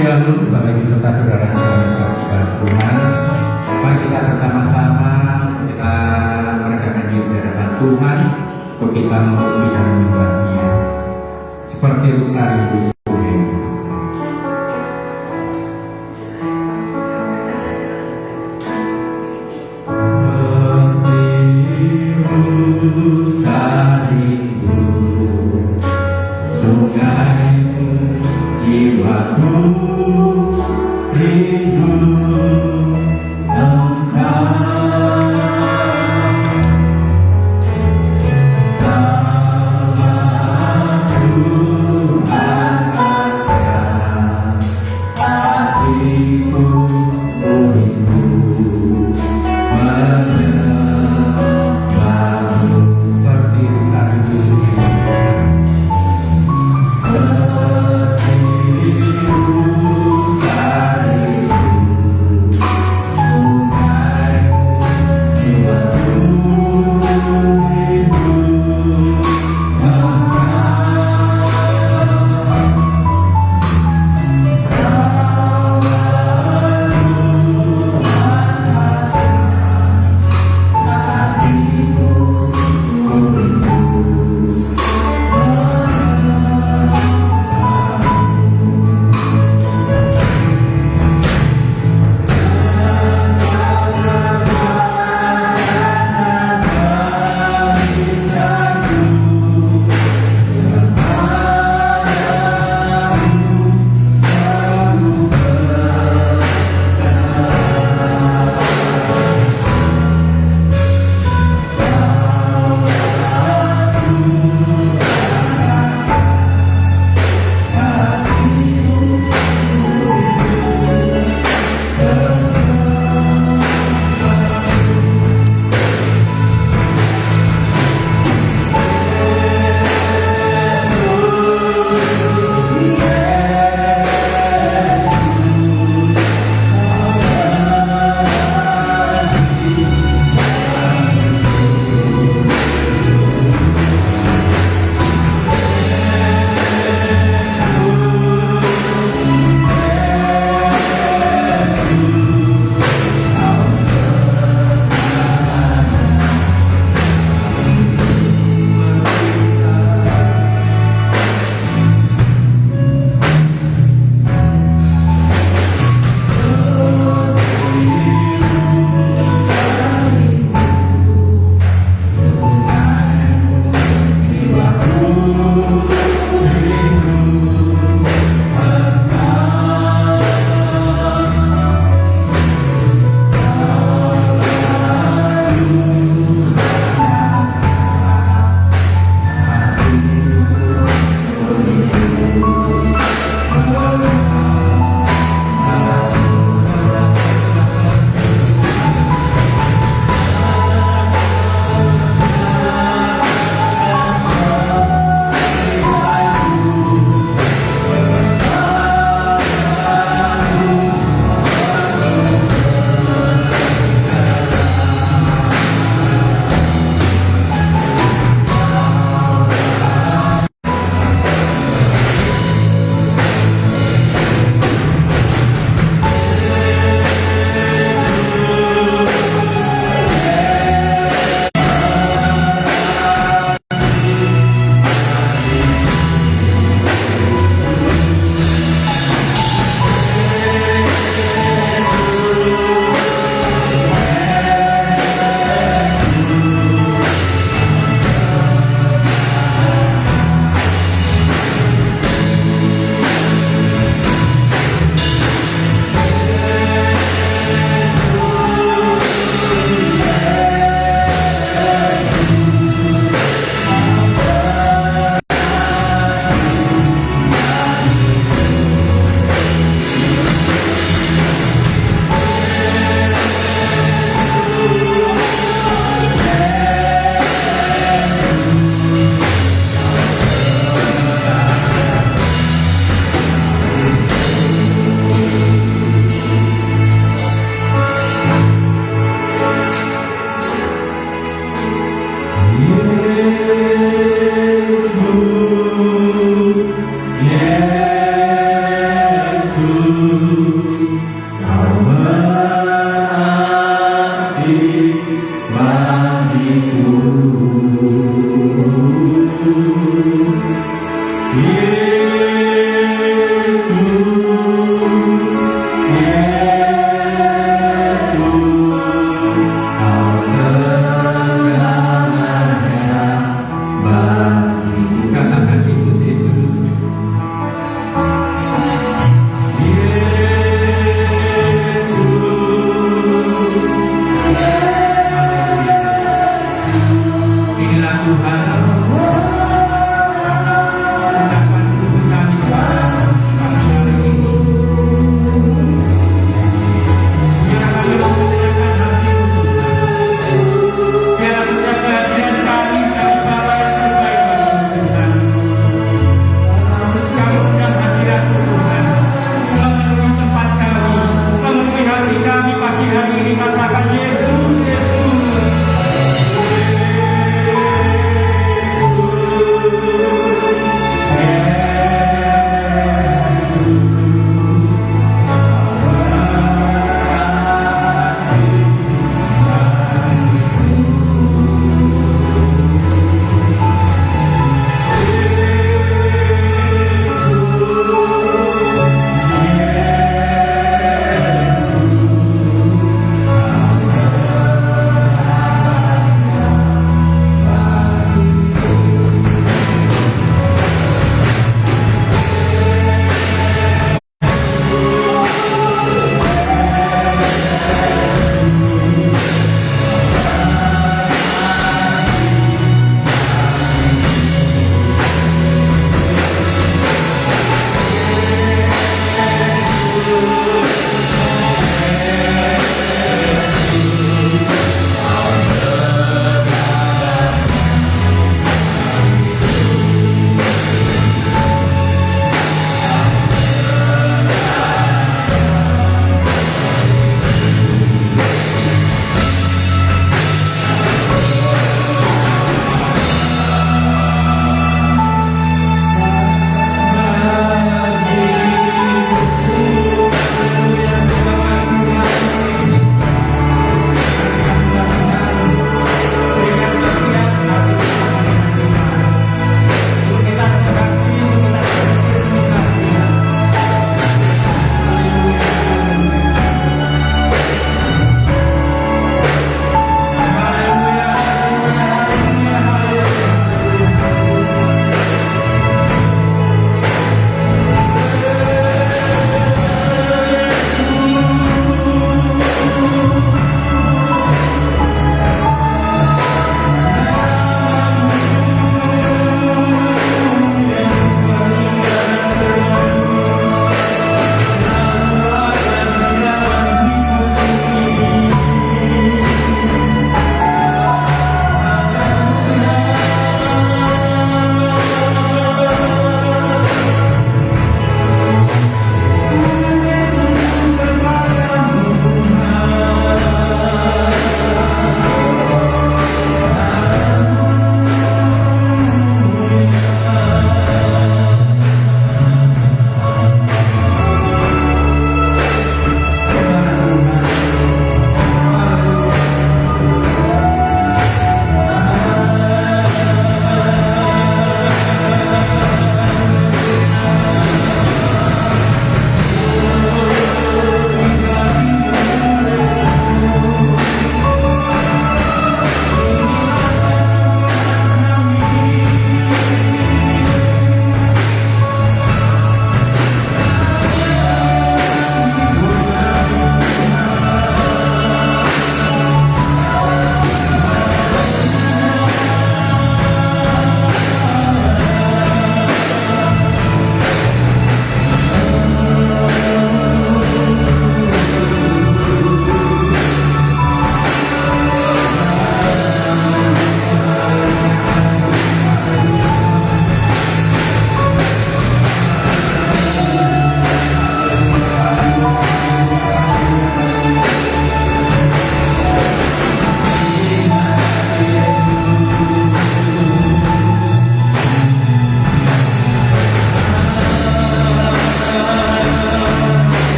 Shalom Bapak Ibu serta saudara sekalian kasihkan Tuhan. Mari kita bersama-sama kita merendahkan diri di hadapan Tuhan untuk kita memuji dan menyembah-Nya seperti Rusari Busuhin.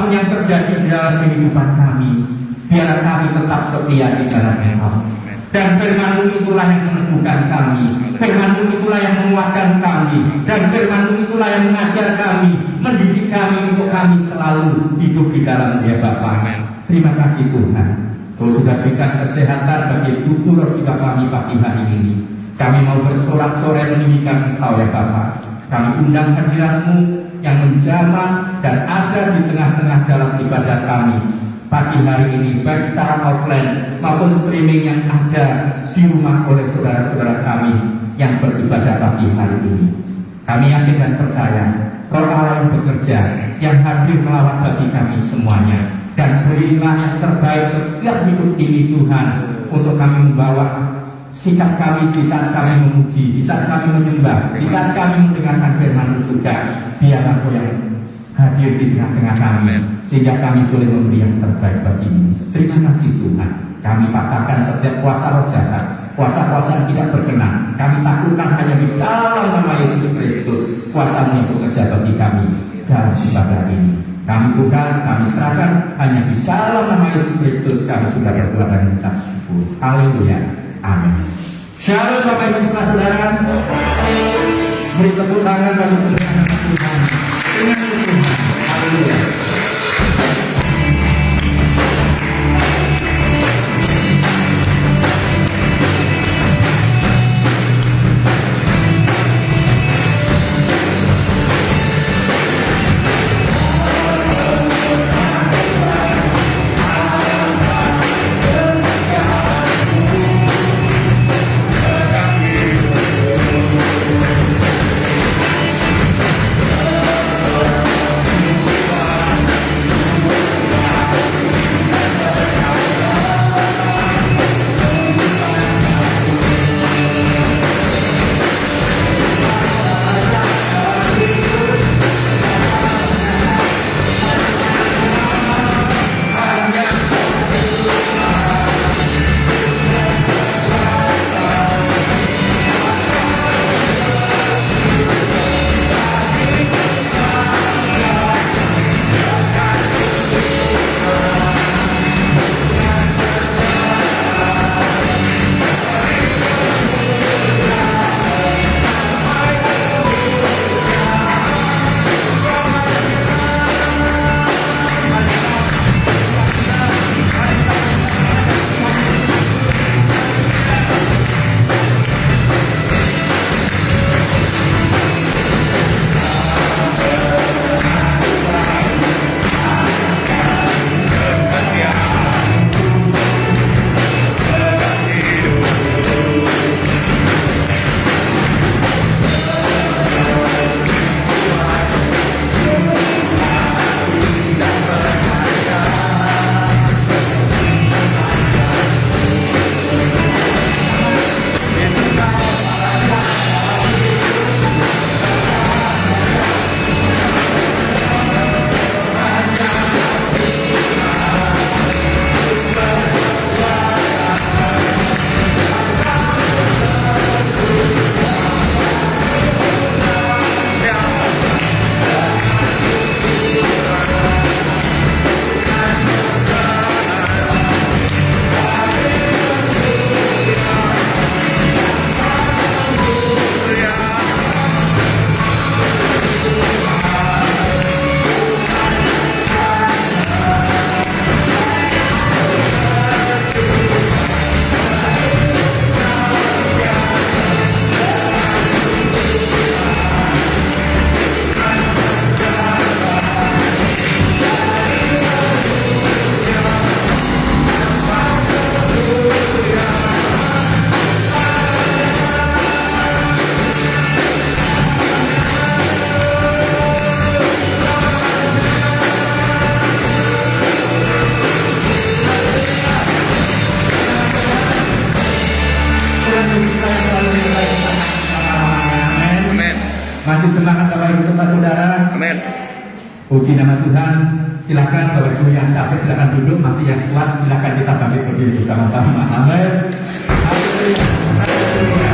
apapun yang terjadi di dalam kehidupan kami, biar kami tetap setia di dalam Engkau. Dan firman-Mu itulah yang meneguhkan kami, firman-Mu itulah yang menguatkan kami, dan firman-Mu itulah yang mengajar kami, mendidik kami untuk kami selalu hidup di dalam Dia Bapa. Terima kasih Tuhan, Kau sudah berikan kesehatan bagi tubuh roh jiwa kami pagi hari ini. Kami mau bersorak-sorai meninggikan Engkau ya Bapa. Kami undang hadirat-Mu yang menjamah dan ada di tengah-tengah dalam ibadah kami pagi hari ini, baik secara offline maupun streaming yang ada di rumah oleh saudara-saudara kami yang beribadah pagi hari ini. Kami yakin dan percaya Roh Allah yang bekerja, yang hadir melawat bagi kami semuanya, dan berilah yang terbaik setiap hidup ini Tuhan, untuk kami membawa sikap kami di saat kami memuji, di saat kami menyembah, di saat kami mendengarkan firman-Mu juga. Biarlah Kau yang hadir di tengah-tengah kami, sehingga kami boleh memberi yang terbaik bagi-Mu. Terima kasih Tuhan. Kami patahkan setiap kuasa roh jahat, kuasa-kuasa yang tidak berkenan. Kami taklukkan hanya di dalam nama Yesus Kristus. Kuasa-Mu yang bekerja bagi kami dalam ibadah ini. Kami bukan, kami serahkan hanya di dalam nama Yesus Kristus. Kami sudah berdoa dan mengucap syukur. Haleluya. Amin. Shalom Bapak Ibu Saudara. Beri tepuk tangan bagi Tuhan. Haleluya. Masih semangat Bapak Ibu serta Saudara. Amin. Puji nama Tuhan. Silakan Bapak Ibu yang capek silakan duduk, masih yang kuat silakan kita bangkit berdiri bersama-sama. Amin. Haleluya.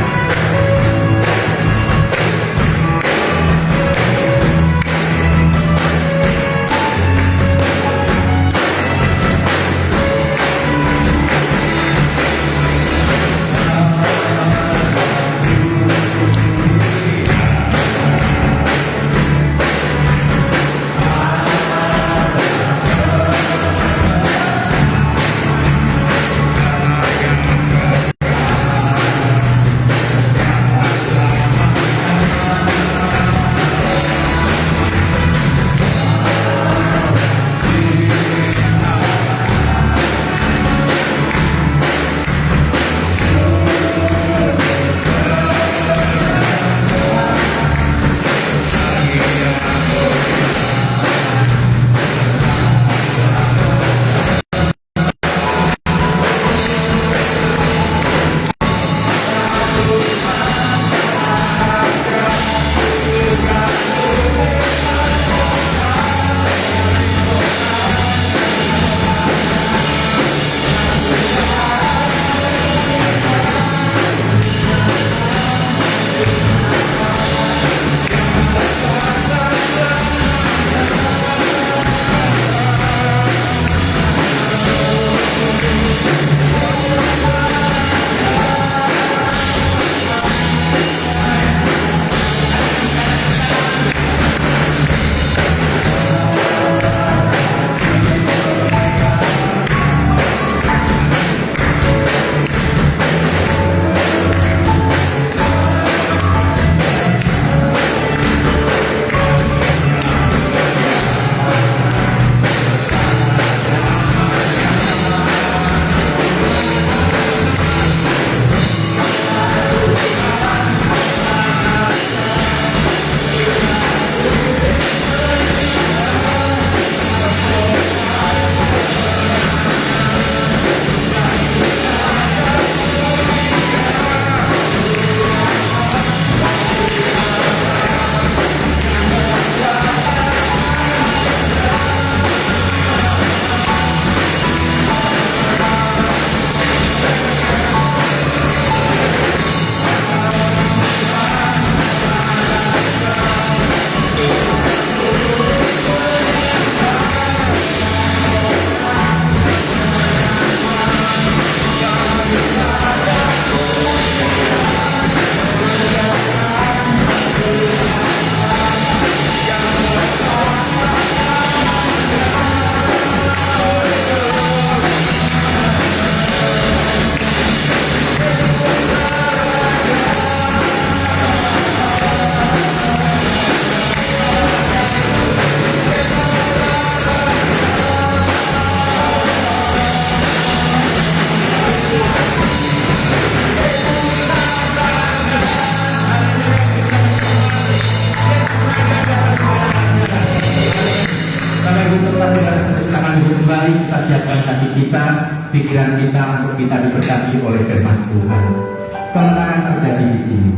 siapkan hati kita, pikiran kita untuk kita diberkati oleh firman Tuhan. Kemenangan terjadi di sini.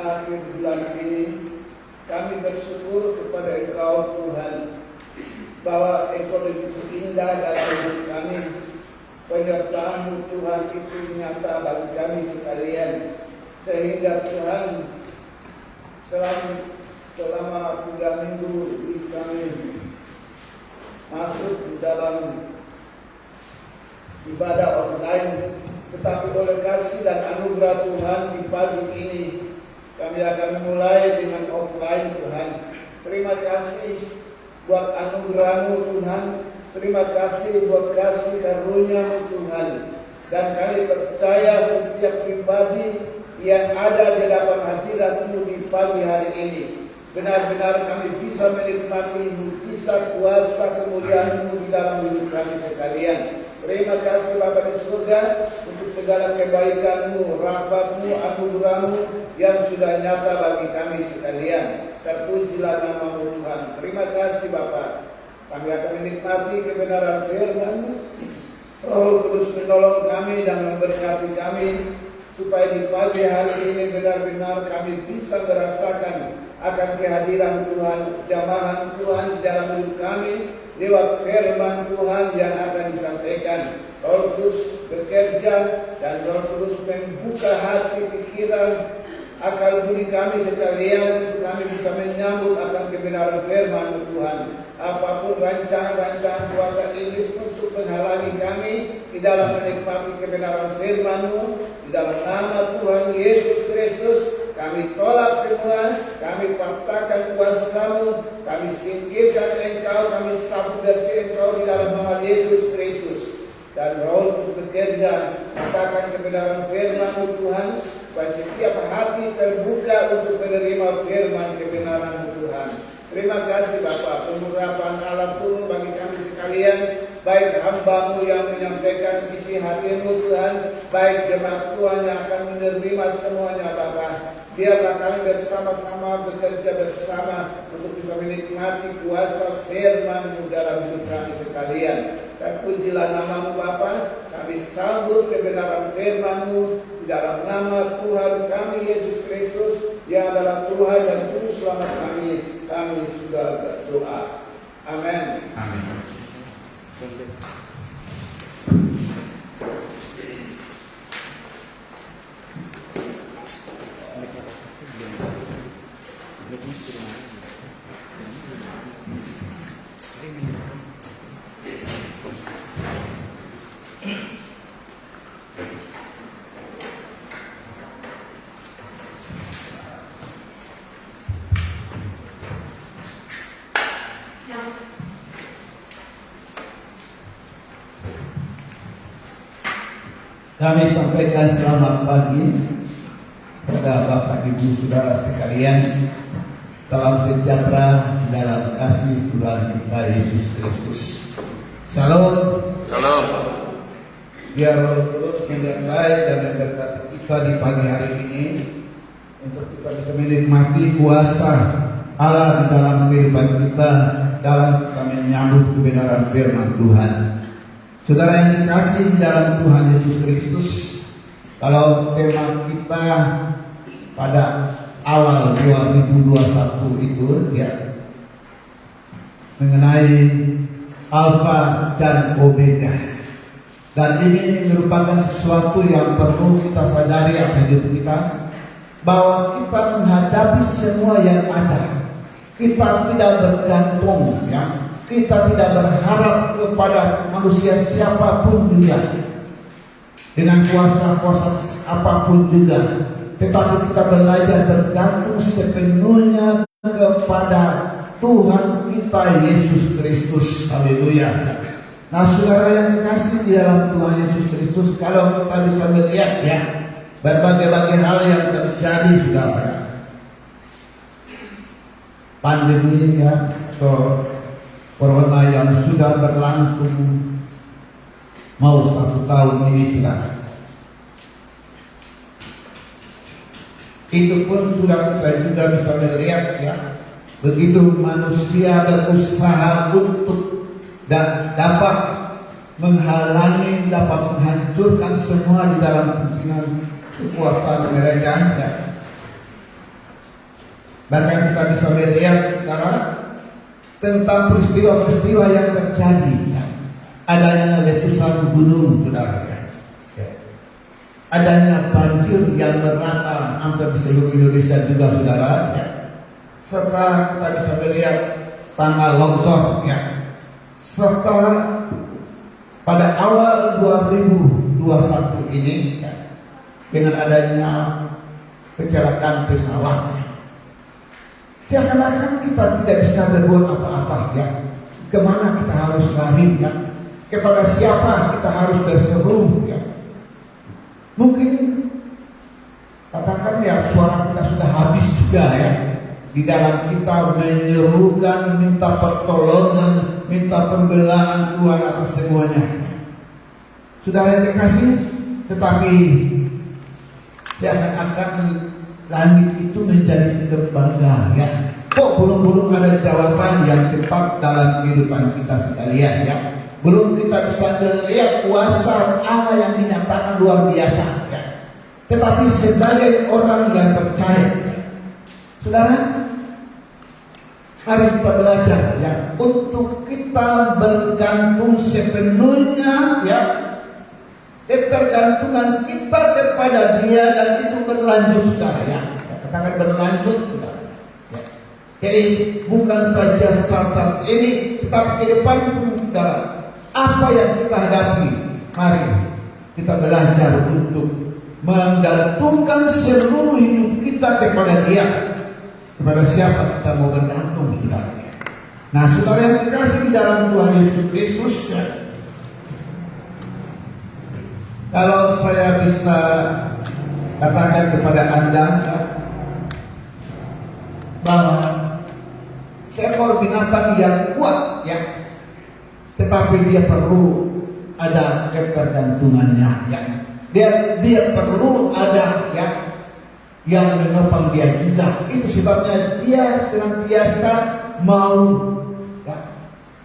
akhir bulan ini, kami bersyukur kepada Engkau Tuhan bahwa Engkau begitu indah dalam hidup kami. Penyertaan Tuhan itu nyata bagi kami sekalian, sehingga Tuhan selama 3 minggu kami masuk di dalam ibadah online, tetapi oleh kasih dan anugerah Tuhan di pagi ini kami akan mulai dengan offline. Tuhan, terima kasih buat anugerah-Mu Tuhan, terima kasih buat kasih karunia-Mu Tuhan, dan kami percaya setiap pribadi yang ada di dalam hadirat-Mu di pagi hari ini benar-benar kami bisa menikmati mujizat kuasa kemuliaan-Mu di dalam hidup kami sekalian. Terima kasih Bapa di surga untuk segala kebaikan-Mu, rahmat-Mu, anugerah-Mu yang sudah nyata bagi kami sekalian. Terpujilah nama-Mu Tuhan. Terima kasih Bapa. Kami akan menikmati kebenaran firman-Mu. Roh Kudus menolong kami dan memberkati kami, supaya di pagi hari ini benar-benar kami bisa merasakan akan kehadiran Tuhan, jamahan Tuhan dalam hidup kami lewat firman Tuhan yang akan disampaikan. Roh Kudus bekerja dan Roh Kudus membuka hati, pikiran, akal budi kami sekalian untuk kami bisa menyambut akan kebenaran firman Tuhan. Apapun rancangan-rancangan kuasa iblis untuk menghalangi kami di dalam menikmati kebenaran firman-Mu, di dalam nama Tuhan Yesus Kristus, kami tolak semua, kami patahkan kuasa-Mu, kami singkirkan Engkau, kami sapu bersih Engkau di dalam nama Yesus Kristus. Dan Roh Kudus bekerja, katakan kebenaran firman-Mu Tuhan, supaya setiap hati terbuka untuk menerima firman kebenaran-Mu Tuhan. Terima kasih Bapa, pengurapan Allah turun bagi kami sekalian, baik hamba-Mu yang menyampaikan isi hati-Mu Tuhan, baik jemaat Tuhan yang akan menerima semuanya Bapa. Biarlah kami bersama-sama bekerja bersama untuk bisa menikmati kuasa firman-Mu dalam hidup kami sekalian. Terpujilah nama-Mu Bapa, kami sambut kebenaran firman-Mu di dalam nama Tuhan kami Yesus Kristus yang adalah Tuhan dan Juru Selamat kami. Kami sudah berdoa. Amin. Amin. Kami sampaikan selamat pagi kepada Bapak Ibu Saudara sekalian. Salam sejahtera dalam kasih Tuhan kita Yesus Kristus. Salam. Salam. Biar Roh Kudus menyertai dan memberkati kita di pagi hari ini untuk kita bisa menikmati kuasa Allah di dalam kehidupan kita, dalam kita menyambut kebenaran firman Tuhan. Saudara yang dikasih di dalam Tuhan Yesus Kristus, kalau tema kita pada awal 2021 itu ya mengenai Alfa dan Omega, dan ini merupakan sesuatu yang perlu kita sadari akan hidup kita, bahwa kita menghadapi semua yang ada, kita tidak bergantung ya. Kita tidak berharap kepada manusia siapapun juga, dengan kuasa-kuasa apapun juga, tetapi kita belajar bergantung sepenuhnya kepada Tuhan kita Yesus Kristus. Haleluya. Nah saudara yang dikasih di dalam Tuhan Yesus Kristus, kalau kita bisa melihat ya berbagai-bagai hal yang terjadi saudara, pandemi ya, atau Corona yang sudah berlangsung mau 1 tahun ini sudah. Itu pun kita juga bisa melihat ya, begitu manusia berusaha untuk dan dapat menghalangi, dapat menghancurkan semua di dalam pimpinan kekuatan mereka ya. Bahkan kita bisa melihat tentang peristiwa-peristiwa yang terjadi. Adanya letusan gunung, saudara. Adanya banjir yang merata hampir di seluruh Indonesia juga, saudara. Serta kita bisa melihat tanah longsor, serta pada awal 2021 ini dengan adanya kecelakaan pesawat, seakan-akan kita tidak bisa berbuat apa-apa, kemana kita harus lari, kepada siapa kita harus berseru, Mungkin katakan suara kita sudah habis juga, di dalam kita menyerukan, minta pertolongan, minta pembelaan Tuhan atas semuanya. Saudara yang dikasih, tetapi akan langit itu menjadi lembaga, Kok belum ada jawaban yang tepat dalam kehidupan kita sekalian, Belum kita bisa melihat kuasa Allah yang dinyatakan luar biasa, Tetapi sebagai orang yang percaya, saudara, mari kita belajar, untuk kita bergantung sepenuhnya, ketergantungan kita kepada Dia, dan itu berlanjut, saudara, katakan berlanjut, saudara. Jadi bukan saja saat ini, tetapi ke depan pun, saudara. Apa yang kita hadapi, mari kita belajar untuk menggantungkan seluruh hidup kita kepada Dia. Kepada siapa kita mau bergantung, saudara? Nah, saudara yang dikasih di dalam Tuhan Yesus Kristus, kalau saya bisa katakan kepada Anda bahwa seekor binatang yang kuat, tetapi dia perlu ada ketergantungannya, Dia perlu ada yang menopang dia juga. Itu sebabnya dia senantiasa mau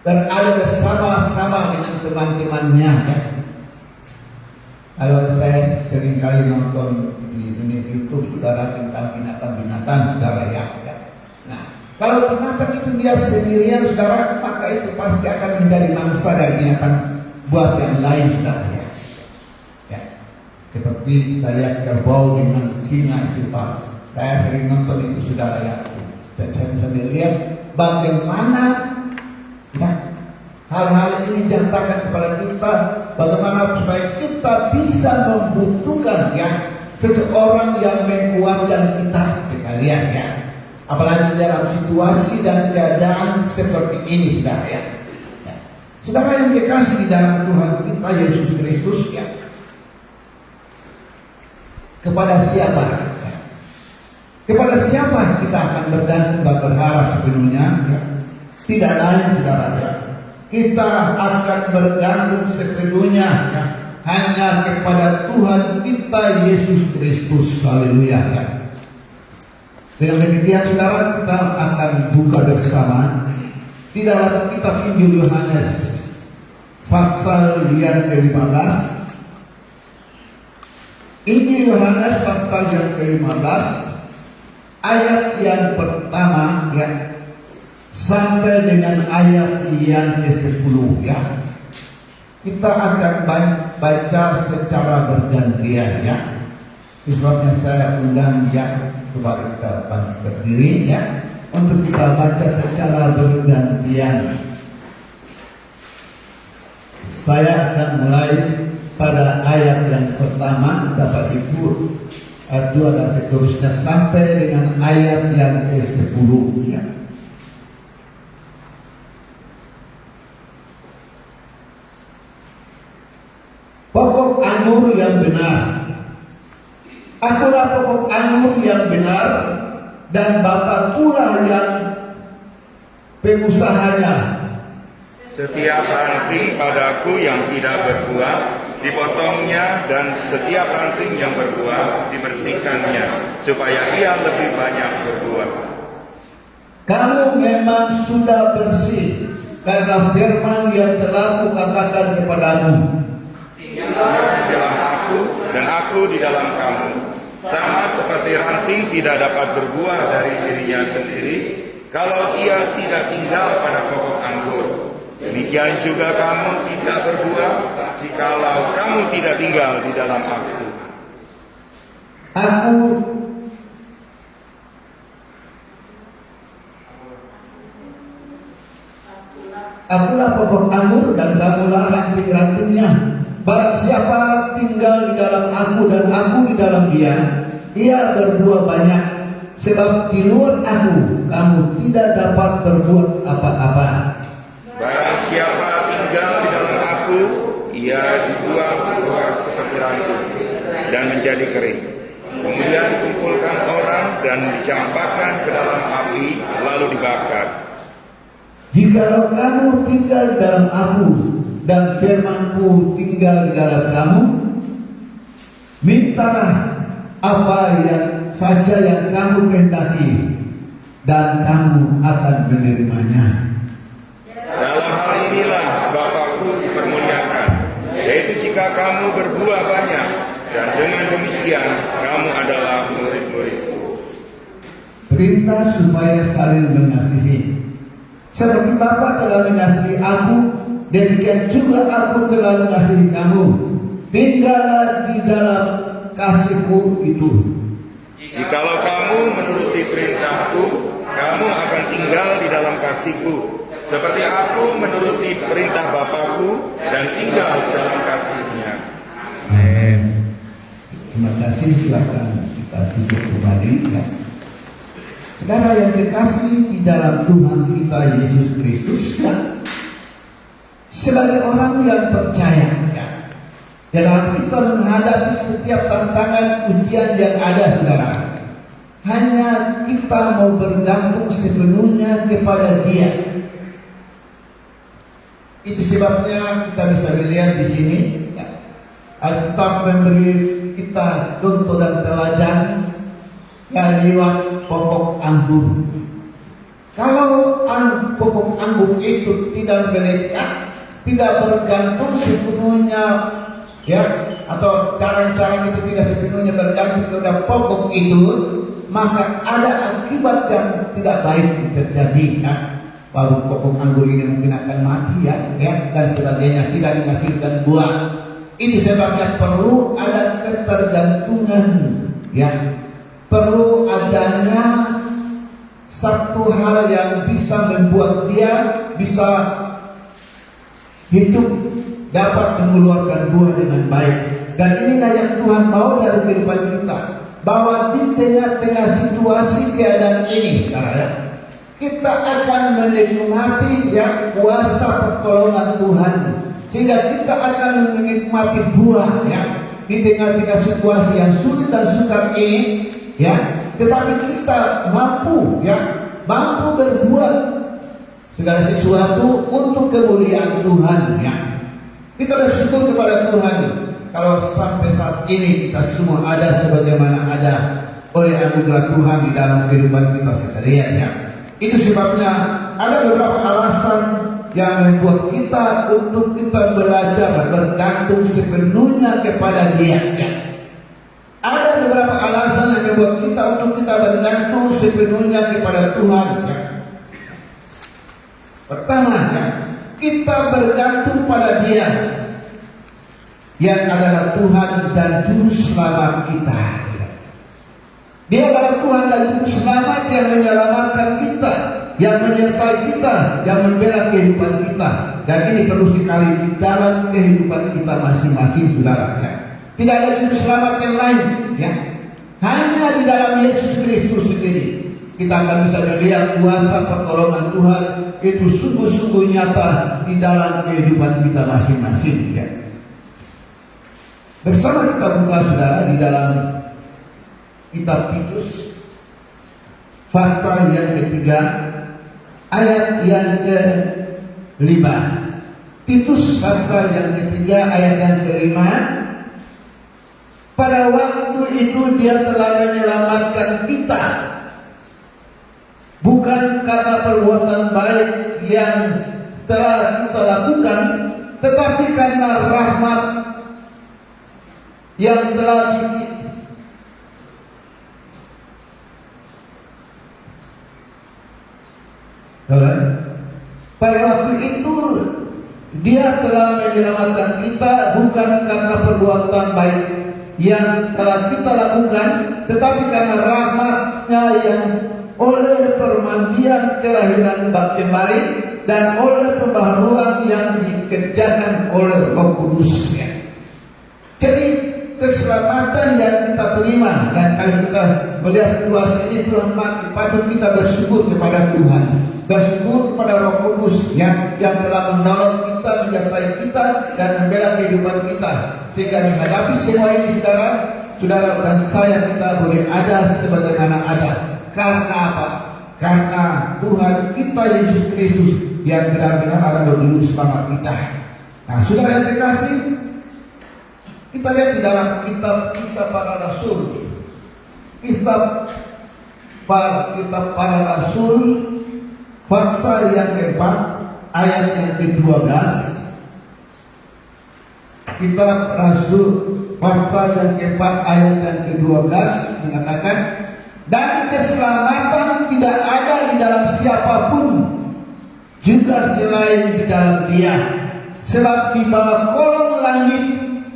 berada bersama-sama dengan teman-temannya. Kalau saya sering kali nonton di YouTube, saudara, tentang binatang-binatang, saudara, Nah, kalau binatang itu dia sendirian, saudara, maka itu pasti akan menjadi mangsa dari binatang buas yang lain, saudara, Seperti kita lihat kerbau dengan singa itu, Pak. Saya sering nonton itu, saudara, Dan saya bisa melihat bagaimana hal-hal ini dinyatakan kepada kita, bagaimana supaya kita bisa membutuhkan seseorang yang menguatkan kita sekalian, Apalagi dalam situasi dan keadaan seperti ini, saudara, Saudara yang dikasih di dalam Tuhan kita Yesus Kristus, Kepada siapa? Kepada siapa kita akan bergantung dan berharap sepenuhnya? Tidak lain, saudara, kita akan bergantung sepenuhnya hanya kepada Tuhan kita Yesus Kristus. Haleluya. Dengan demikian, saudara, kita akan buka bersama di dalam kitab Injil Yohanes pasal yang ke-15. Injil Yohanes pasal yang ke-15 ayat yang pertama, sampai dengan ayat yang ke-10, Kita akan baca secara bergantian, Sebabnya saya undang kepada kita berdiri, untuk kita baca secara bergantian. Saya akan mulai pada ayat yang pertama, Bapak Ibu, 2 dan seterusnya sampai dengan ayat yang ke-10, Pokok anggur yang benar. Akulah pokok anggur yang benar, dan Bapa pula yang pengusahanya. Setiap ranting padaku yang tidak berbuah dipotongnya, dan setiap ranting yang berbuah dibersihkannya, supaya ia lebih banyak berbuah. Kamu memang sudah bersih karena firman yang telah kukatakan kepadamu. Tinggallah di dalam aku, dan aku di dalam kamu. Sama seperti seperti ranting tidak dapat berbuah dari dirinya sendiri kalau ia tidak tinggal pada pokok anggur. Demikian juga kamu tidak berbuah jikalau kamu tidak tinggal di dalam aku. Akulah pokok anggur dan kamulah ranting-rantingnya. Barang siapa tinggal di dalam aku dan aku di dalam dia, ia berbuah banyak. Sebab di luar aku, kamu tidak dapat berbuat apa-apa. Barang siapa tinggal di dalam aku, ia dibuang keluar seperti ranting dan menjadi kering. Kemudian kumpulkan orang dan dicampakkan ke dalam api, lalu dibakar. Jikalau kamu tinggal di dalam aku dan firman-Ku tinggal di dalam kamu, mintalah apa saja yang kamu kehendaki dan kamu akan menerimanya. Dalam hal inilah Bapakku dipermuliakan, yaitu jika kamu berbuah banyak, dan dengan demikian kamu adalah murid-muridku. Perintah supaya saling mengasihi. Seperti Bapa telah mengasihi aku, demikian juga aku telah mengasihi kamu. Tinggallah di dalam kasih-Ku itu. Jikalau kamu menuruti perintahku, kamu akan tinggal di dalam kasih-Ku, seperti aku menuruti perintah Bapakku dan tinggal dalam kasih-Nya. Amin. Terima kasih, silakan kita duduk kembali. Ya. Saudara yang dikasih di dalam Tuhan kita Yesus Kristus, ya. Sebagai orang yang percaya, ya, dalam kita menghadapi setiap tantangan ujian yang ada, saudara, hanya kita mau bergantung sepenuhnya kepada Dia. Itu sebabnya kita bisa melihat di sini, ya, Alkitab memberi kita contoh dan teladan lewat pokok anggur. Kalau pokok anggur itu tidak melekat, tidak bergantung sepenuhnya, ya, atau cara-cara itu tidak sepenuhnya bergantung pada pokok itu, maka ada akibat yang tidak baik terjadi. Ya. Baru pokok anggur ini mungkin akan mati, ya, dan sebagainya, tidak menghasilkan buah. Itu sebabnya perlu ada ketergantungan, ya. Perlu adanya satu hal yang bisa membuat dia bisa hidup, dapat mengeluarkan buah dengan baik. Dan inilah yang Tuhan mau dari kehidupan kita, bahwa di tengah-tengah situasi keadaan ini, ya, kita akan menikmati, ya, kuasa pertolongan Tuhan, sehingga kita akan menikmati buah, ya, di tengah-tengah situasi yang sulit dan sukar ini, ya. Tetapi kita mampu, ya, mampu berbuat segala sesuatu untuk kemuliaan Tuhan, ya. Kita bersyukur kepada Tuhan kalau sampai saat ini kita semua ada sebagaimana ada oleh anugerah Tuhan di dalam kehidupan kita sekalian, ya. Itu sebabnya ada beberapa alasan yang membuat kita untuk kita belajar bergantung sepenuhnya kepada Dia, ya. Ada beberapa alasan yang membuat kita untuk kita bergantung sepenuhnya kepada Tuhan, ya. Pertama, ya, kita bergantung pada Dia yang adalah Tuhan dan Juru Selamat kita. Dia adalah Tuhan dan Juru Selamat yang menyelamatkan kita, yang menyertai kita, yang membela kehidupan kita. Dan ini perlu sekali di dalam kehidupan kita masing-masing, saudara, ya. Tidak ada Juru Selamat yang lain, ya. Hanya di dalam Yesus Kristus sendiri kita akan bisa melihat kuasa pertolongan Tuhan itu sungguh-sungguh nyata di dalam kehidupan kita masing-masing, ya. Bersama kita buka, saudara, di dalam kitab Titus pasal yang ketiga ayat yang ke-5. Titus pasal yang ketiga ayat yang ke-5. Pada waktu itu Dia telah menyelamatkan kita, bukan karena perbuatan baik yang telah kita lakukan, tetapi karena rahmat yang telah Saudara, pada waktu itu Dia telah menyelamatkan kita bukan karena perbuatan baik yang telah kita lakukan, tetapi karena rahmat-Nya yang oleh permandian kelahiran kembali dan oleh pembaharuan yang dikerjakan oleh Roh Kudus. Jadi keselamatan yang kita terima, dan kalau kita melihat situasi ini, Tuhan patut kita bersyukur kepada Tuhan, bersyukur kepada Roh Kudus yang telah menolong kita, menyertai kita dan membela kehidupan kita, sehingga menghadapi semua ini, saudara dan saya, kita boleh ada sebagaimana ada. Karena apa? Karena Tuhan kita Yesus Kristus yang benar-benar ada dulu semangat kita. Nah, saudara yang terkasih, kita lihat di dalam kitab Kisah Para Rasul, kitab Para Rasul, pasal yang keempat, ayat yang ke-12. Kitab Rasul pasal yang keempat, ayat yang ke-12 mengatakan, dan keselamatan tidak ada di dalam siapapun juga selain di dalam Dia, sebab di bawah kolong langit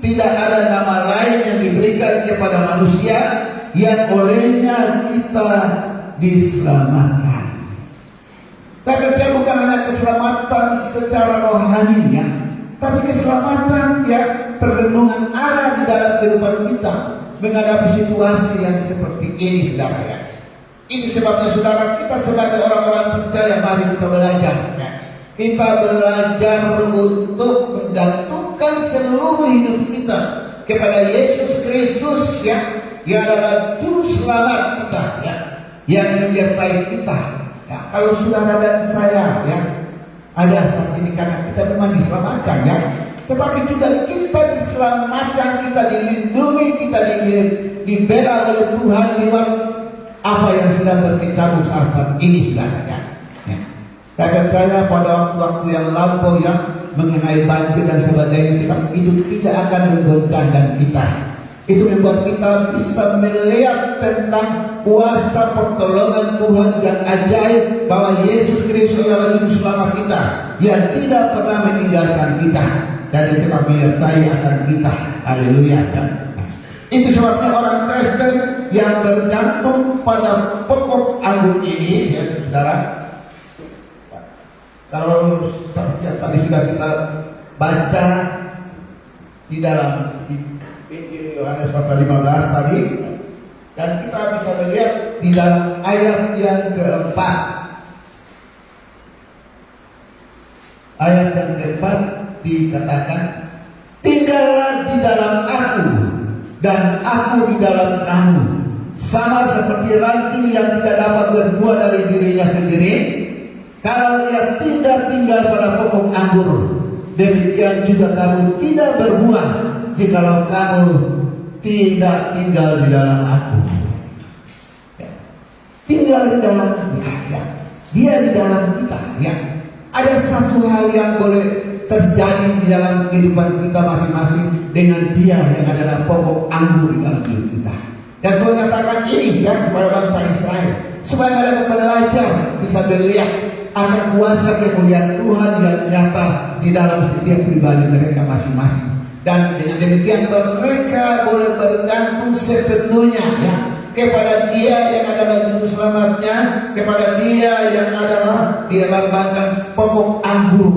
tidak ada nama lain yang diberikan kepada manusia yang olehnya kita diselamatkan. Tapi bukan hanya keselamatan secara rohaninya, tapi keselamatan yang perlindungan Allah di dalam kehidupan kita menghadapi situasi yang seperti ini, saudara ya. Ini sebabnya, saudara, kita sebagai orang-orang percaya, mari kita belajar ya. Kita belajar untuk menggantungkan seluruh hidup kita kepada Yesus Kristus ya, yang adalah juru selamat kita ya, yang menyertai kita ya. Kalau saudara dan saya ya ada saat ini karena kita memang diselamatkan ya, tetapi juga kita diselamatkan, kita dilindungi, kita dibela oleh Tuhan lewat apa yang sedang berkecamuk saat ini, saudara ya. Saya percaya pada waktu-waktu yang lampau yang mengenai banjir dan sebagainya, itu tidak akan menggoncangkan kita. Itu membuat kita bisa melihat tentang kuasa pertolongan Tuhan yang ajaib, bahwa Yesus Kristus adalah juru selamat kita yang tidak pernah meninggalkan kita dan yang tetap menyertai akan kita. Haleluya. Itu sebabnya orang Kristen yang bergantung pada pokok anggur ini ya, saudara. Kalau seperti yang tadi sudah kita baca di dalam Yohanes pasal 15 tadi, dan kita bisa melihat di dalam ayat yang keempat. Ayat yang keempat dikatakan, tinggallah di dalam aku dan aku di dalam kamu, sama seperti ranting yang tidak dapat berbuah dari dirinya sendiri kalau ia tidak tinggal pada pokok anggur, demikian juga kamu tidak berbuah jikalau kamu tidak tinggal di dalam aku. Tinggal di dalam kita, Dia di dalam kita ya. Ada satu hal yang boleh terjadi di dalam kehidupan kita masing-masing dengan Dia yang adalah pokok anggur di dalam hidup kita. Dan Tuhan katakan ini ya kepada bangsa Israel, supaya mereka belajar bisa melihat akan kuasa kemuliaan Tuhan yang nyata di dalam setiap pribadi mereka masing-masing. Dan dengan demikian mereka boleh bergantung sepenuhnya ya kepada Dia yang adalah juru selamatnya, kepada Dia yang adalah dilambangkan pokok anggur.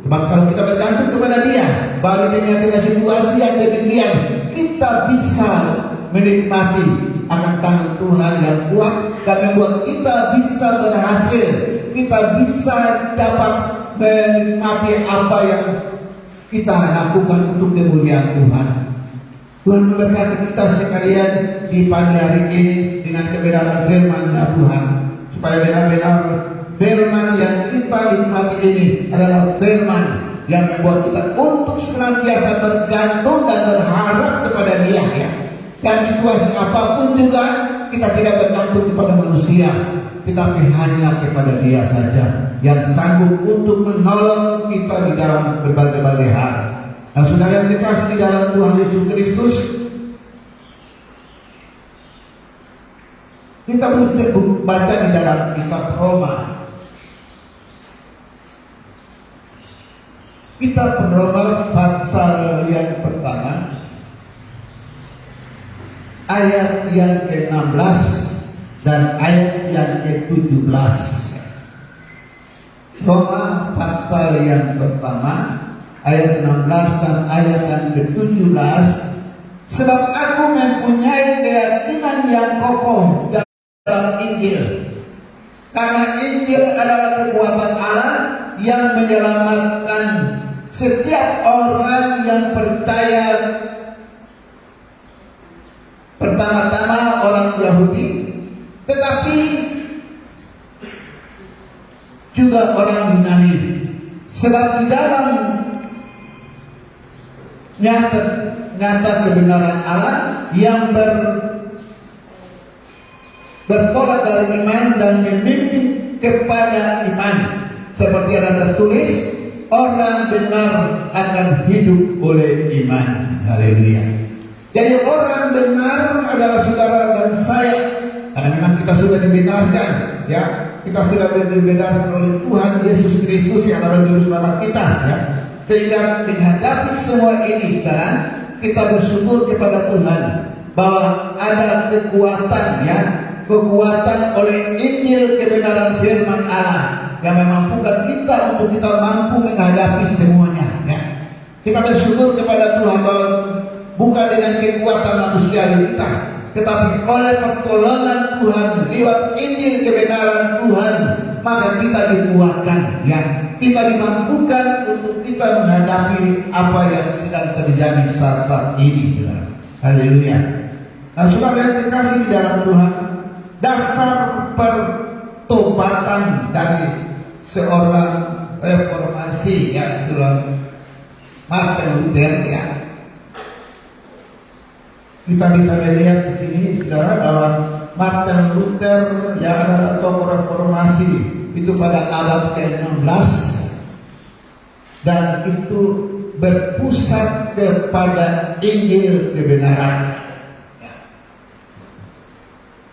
Sebab kalau kita bergantung kepada Dia, baru dengan situasi yang demikian kita bisa menikmati akan tangan Tuhan yang kuat dan membuat kita bisa berhasil, kita bisa dapat menikmati apa yang kita lakukan untuk kemuliaan Tuhan. Tuhan memberkati kita sekalian di pagi hari ini dengan kebenaran firman-Nya Tuhan, supaya benar-benar firman yang kita nikmati ini adalah firman yang membuat kita untuk senantiasa bergantung dan berharap kepada Dia ya. Dan situasi apapun juga kita tidak bergantung kepada manusia, tetapi hanya kepada Dia saja yang sanggup untuk menolong kita di dalam berbagai-bagai hal. Nah, saudara yang dikasih di dalam Tuhan Yesus Kristus, kita baca di dalam kitab Roma Kitab Roma pasal yang pertama ayat yang ke-16 dan ayat yang ke-17. Roma pasal yang pertama ayat 16 dan ayat yang ke-17. Sebab aku mempunyai keyakinan yang kokoh dalam Injil, karena Injil adalah kekuatan Allah yang menyelamatkan setiap orang yang percaya, pertama-tama orang Yahudi, tetapi juga orang Yunani. Sebab di dalam nyata kebenaran Allah yang bertolak dari iman dan memimpin kepada iman, seperti ada tertulis, orang benar akan hidup oleh iman. Haleluya. Jadi orang benar adalah saudara dan saya, karena memang kita sudah dibenarkan, ya. Kita sudah dibenarkan oleh Tuhan Yesus Kristus yang adalah juru selamat kita, ya. Sehingga menghadapi semua ini, saudara, kita bersyukur kepada Tuhan bahwa ada kekuatan, ya, kekuatan oleh Injil kebenaran firman Allah yang memampukan kita untuk kita mampu menghadapi semuanya, ya. Kita bersyukur kepada Tuhan bahwa bukan dengan kekuatan manusia kita, tetapi oleh pertolongan Tuhan lewat Injil kebenaran Tuhan, maka kita dikuatkan, ya. Kita dimampukan untuk kita menghadapi apa yang sedang terjadi saat ini. Haleluya. Nah, saudara yang terkasih di dalam Tuhan, dasar pertobatan dari seorang reformasi, ya, itulah Martin Luther, ya. Kita bisa melihat di sini, saudara, bahwa Martin Luther yang adalah tokoh reformasi itu pada abad ke-16, dan itu berpusat kepada Injil kebenaran.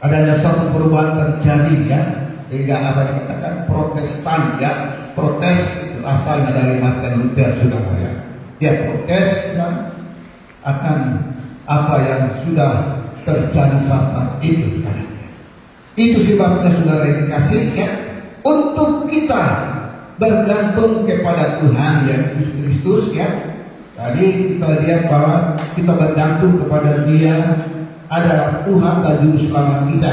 Adanya satu perubahan terjadi, ya, sehingga apa yang dikatakan Protestan, ya, protes itu asalnya dari Martin Luther, saudara, ya. Dia protes, ya, akan apa yang sudah terjadi saat itu, saudara. Itu sebabnya, saudara yang dikasih, ya, untuk kita bergantung kepada Tuhan Yesus Kristus, ya. Tadi kita lihat bahwa kita bergantung kepada Dia adalah Tuhan dan Juru Selamat kita.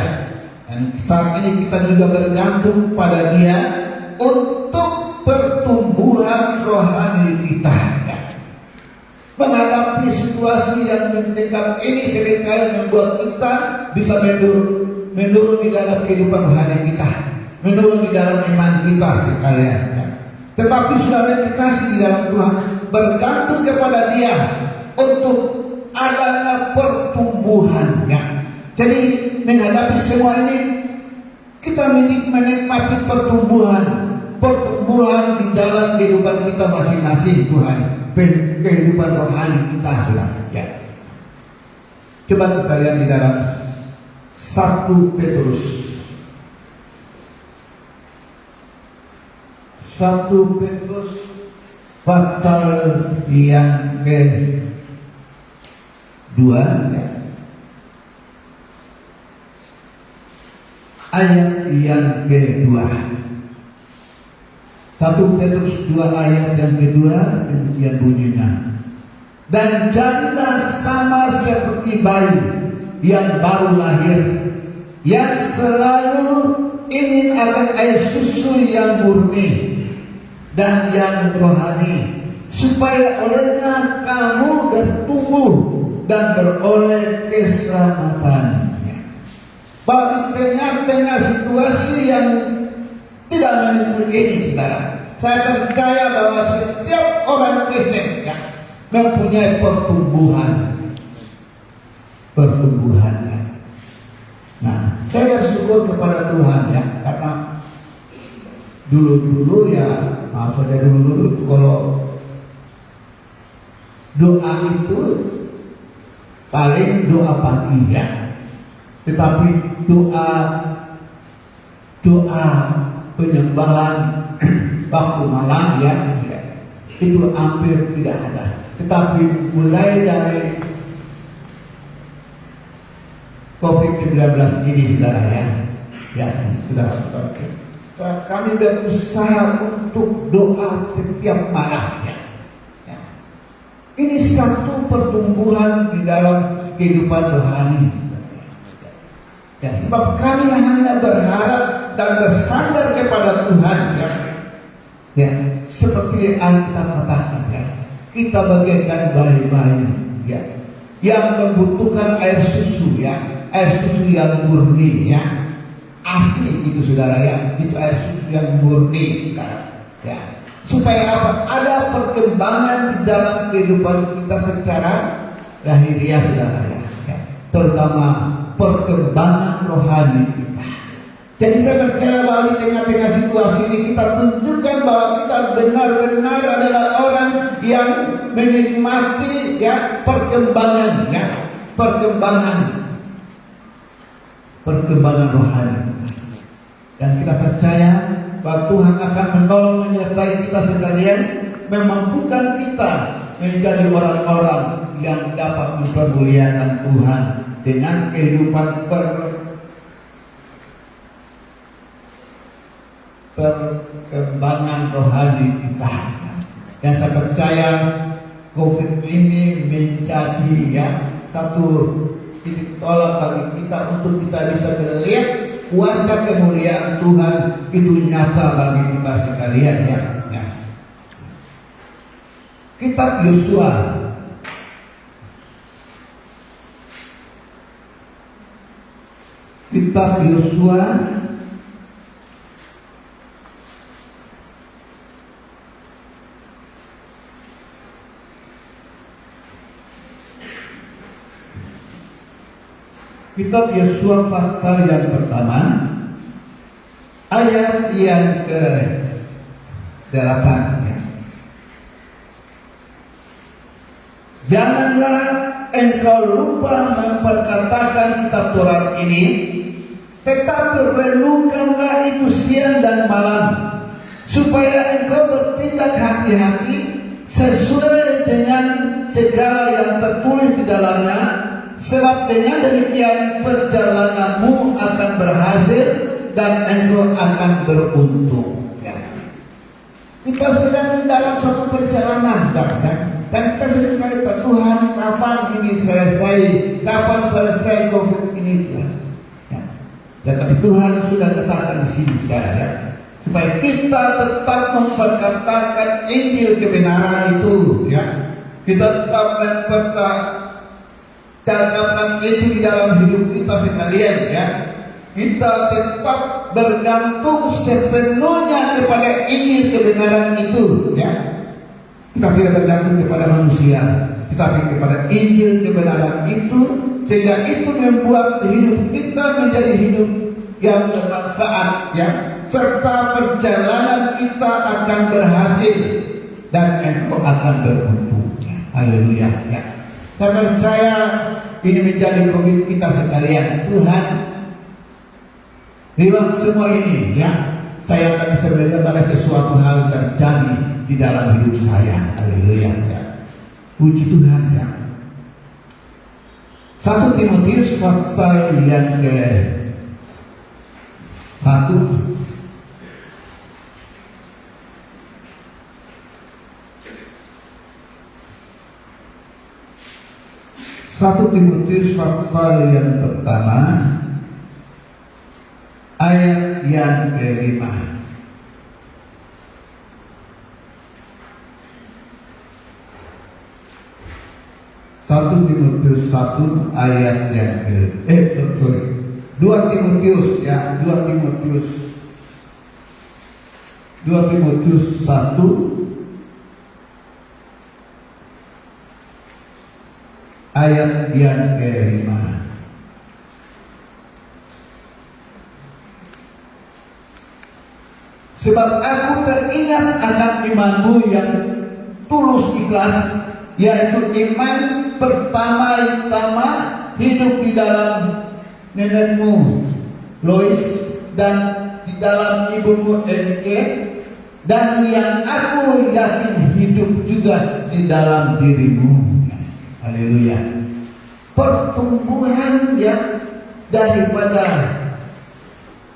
Dan saat ini kita juga bergantung pada Dia untuk pertumbuhan rohani kita, ya. Menghadapi situasi yang mencekam ini seringkali membuat kita bisa menurun di dalam kehidupan rohani kita, menurun di dalam iman kita sekalian, ya. Tetapi saudara dikasih di dalam Tuhan, bergantung kepada Dia untuk adanya pertumbuhan, ya. Jadi menghadapi semua ini kita menikmati pertumbuhan di dalam kehidupan kita masing-masing, Tuhan, kehidupan rohani kita, saudara, ya. Coba kita lihat di dalam 1 Petrus 1 Petrus pasal yang ke-2, ya. Ayat yang ke-2. 1 Petrus 2 ayat yang ke-2 demikian bunyinya. Dan jadilah sama seperti bayi yang baru lahir, yang selalu ingin akan air susu yang murni dan yang rohani, supaya olehnya kamu bertumbuh dan beroleh keselamatan. Bahwa di tengah-tengah situasi yang tidak menentu ini, saya percaya bahwa setiap orang Kristen, ya, mempunyai pertumbuhan. Ya. Nah, saya bersyukur kepada Tuhan, ya, karena dulu ya, maaf saja dulu kalau doa itu paling doa pagi, ya. Tetapi doa penyembahan waktu malam, ya, itu hampir tidak ada. Tetapi mulai dari COVID-19 ini, saudara ya sudah kami berusaha untuk doa setiap malam. Ya. Ini satu pertumbuhan di dalam kehidupan rohani. Ya, sebab kami hanya berharap dan bersandar kepada Tuhan. Ya, seperti Alkitab katakan, ya, kita bagaikan bayi-bayi, ya, yang membutuhkan air susu, ya, air susu yang murni, ya, asli itu saudara, ya, itu air susu yang murni, ya, supaya apa? Ada perkembangan di dalam kehidupan kita secara lahiriah, saudara, ya, terutama perkembangan rohani kita. Jadi saya percaya bahwa di tengah-tengah situasi ini kita tunjukkan bahwa kita benar-benar adalah orang yang menikmati, ya, perkembangan, ya, perkembangan rohani. Dan kita percaya bahwa Tuhan akan menolong menyertai kita sekalian, memampukan kita menjadi orang-orang yang dapat mempermuliakan Tuhan dengan kehidupan perkembangan rohani kita. Dan saya percaya COVID ini menjadi, ya, satu titik tolak bagi kita untuk kita bisa melihat kuasa kemuliaan Tuhan itu nyata bagi kita sekalian, ya. Kitab Yosua pasal yang pertama ayat yang ke-8, ya. Janganlah engkau lupa memperkatakan kitab Taurat ini, tetapi renungkanlah itu siang dan malam, supaya engkau bertindak hati-hati sesuai dengan segala yang tertulis di dalamnya. Sebab dengan demikian perjalananmu akan berhasil dan engkau akan beruntung. Ya. Kita sedang dalam suatu perjalanan, dan kita sedang berkata, Tuhan, kapan ini selesai? Kapan selesai COVID ini? Ya. Tapi Tuhan sudah katakan di sini, ya, supaya kita tetap memperkatakan Injil kebenaran itu. Ya. Kita tetap memperkatakan itu di dalam hidup kita sekalian, ya. Kita tetap bergantung sepenuhnya kepada Injil kebenaran itu, ya. Kita tidak bergantung kepada manusia, tetapi kepada Injil kebenaran itu, sehingga itu membuat hidup kita menjadi hidup yang bermanfaat, ya. Serta perjalanan kita akan berhasil dan engkau akan beruntung. Haleluya, ya. Saya percaya ini menjadi komit kita sekalian. Tuhan, lewat semua ini, ya, saya akan bisa melihat ada sesuatu hal terjadi di dalam hidup saya. Haleluya, ya. Puji Tuhan, ya. 1 Timotius pasal yang ke-1 1 Timotius pasal yang pertama ayat yang ke-5. 1 Timotius 1 ayat yang ke 2 Timotius, ya, 2 Timotius 1 ayat yang ke-5. Sebab aku teringat akan imanmu yang tulus ikhlas, yaitu iman pertama-tama hidup di dalam nenekmu Lois dan di dalam ibumu Enike, dan yang aku yakin hidup juga di dalam dirimu. Haleluya. Pertumbuhan yang daripada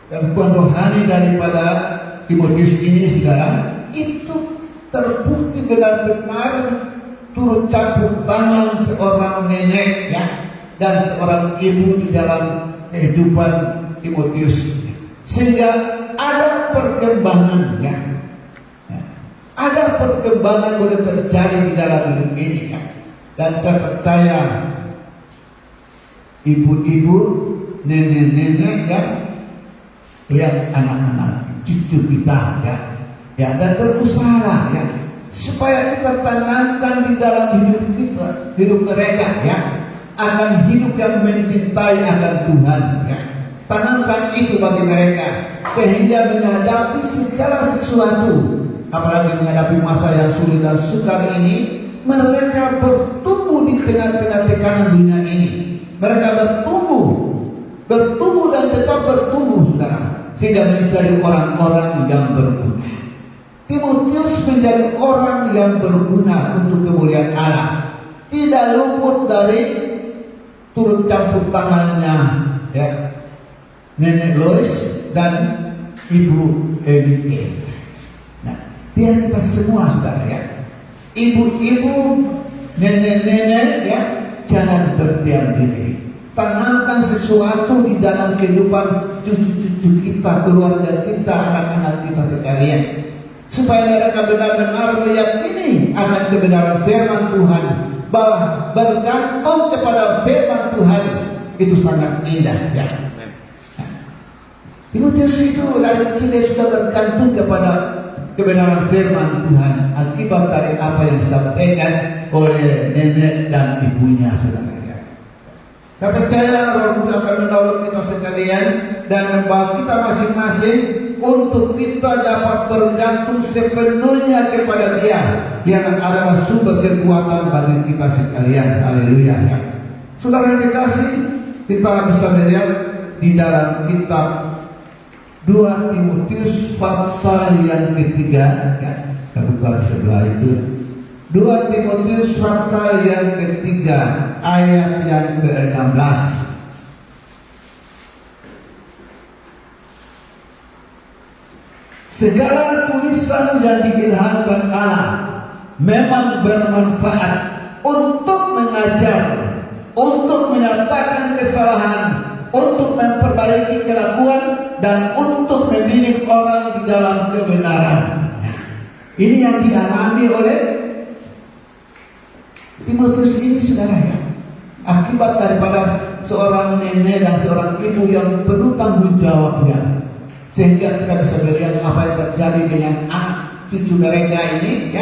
rohani daripada Timotius ini, saudara, itu terbukti benar-benar turut campur tangan seorang nenek dan seorang ibu di dalam kehidupan Timotius, sehingga ada perkembangan ada perkembangan boleh terjadi di dalam hidup ini dan saya percaya ibu-ibu, nenek-nenek yang anak-anak cucu kita dan berusaha supaya kita tanamkan di dalam hidup kita, hidup mereka akan hidup yang mencintai akan Tuhan. Tanamkan itu bagi mereka sehingga menghadapi segala sesuatu, apalagi menghadapi masa yang sulit dan sukar ini, mereka bertumbuh di tengah-tengah tekanan dunia ini. Mereka bertumbuh dan tetap bertumbuh, saudara, sehingga menjadi orang-orang yang berguna. Timotius menjadi orang yang berguna untuk kemuliaan Allah, tidak luput dari turut campur tangannya Nenek Lois dan Ibu Evike. Nah, biar kita semua, saudara, ibu-ibu, nenek-nenek jangan berdiam diri. Tanamkan sesuatu di dalam kehidupan cucu-cucu kita, keluarga kita, anak-anak kita sekalian, supaya mereka benar-benar meyakini akan kebenaran firman Tuhan, bahwa bergantung kepada firman Tuhan itu sangat indah. Timotius itu dari kecil dia sudah bergantung kepada kebenaran firman Tuhan akibat dari apa yang disampaikan oleh nenek dan ibunya, saudara. Saya percaya Roh Kudus akan menolong kita sekalian dan membawa kita masing-masing untuk kita dapat bergantung sepenuhnya kepada Dia yang adalah sumber kekuatan bagi kita sekalian. Haleluya. Saudara yang dikasih, kita bisa melihat di dalam kitab 2 Timotius pasal yang ketiga, kita buka di sebelah itu. 2 Timotius pasal yang ketiga ayat yang ke-16. Segala tulisan yang diilhamkan Allah memang bermanfaat untuk mengajar, untuk menyatakan kesalahan, untuk memperbaiki kelakuan, dan untuk mendidik orang di dalam kebenaran. Ini yang dialami oleh Timotius ini, saudara, akibat daripada seorang nenek dan seorang ibu yang penuh tanggung jawabnya, sehingga kita bisa melihat apa yang terjadi dengan anak cucu mereka ini,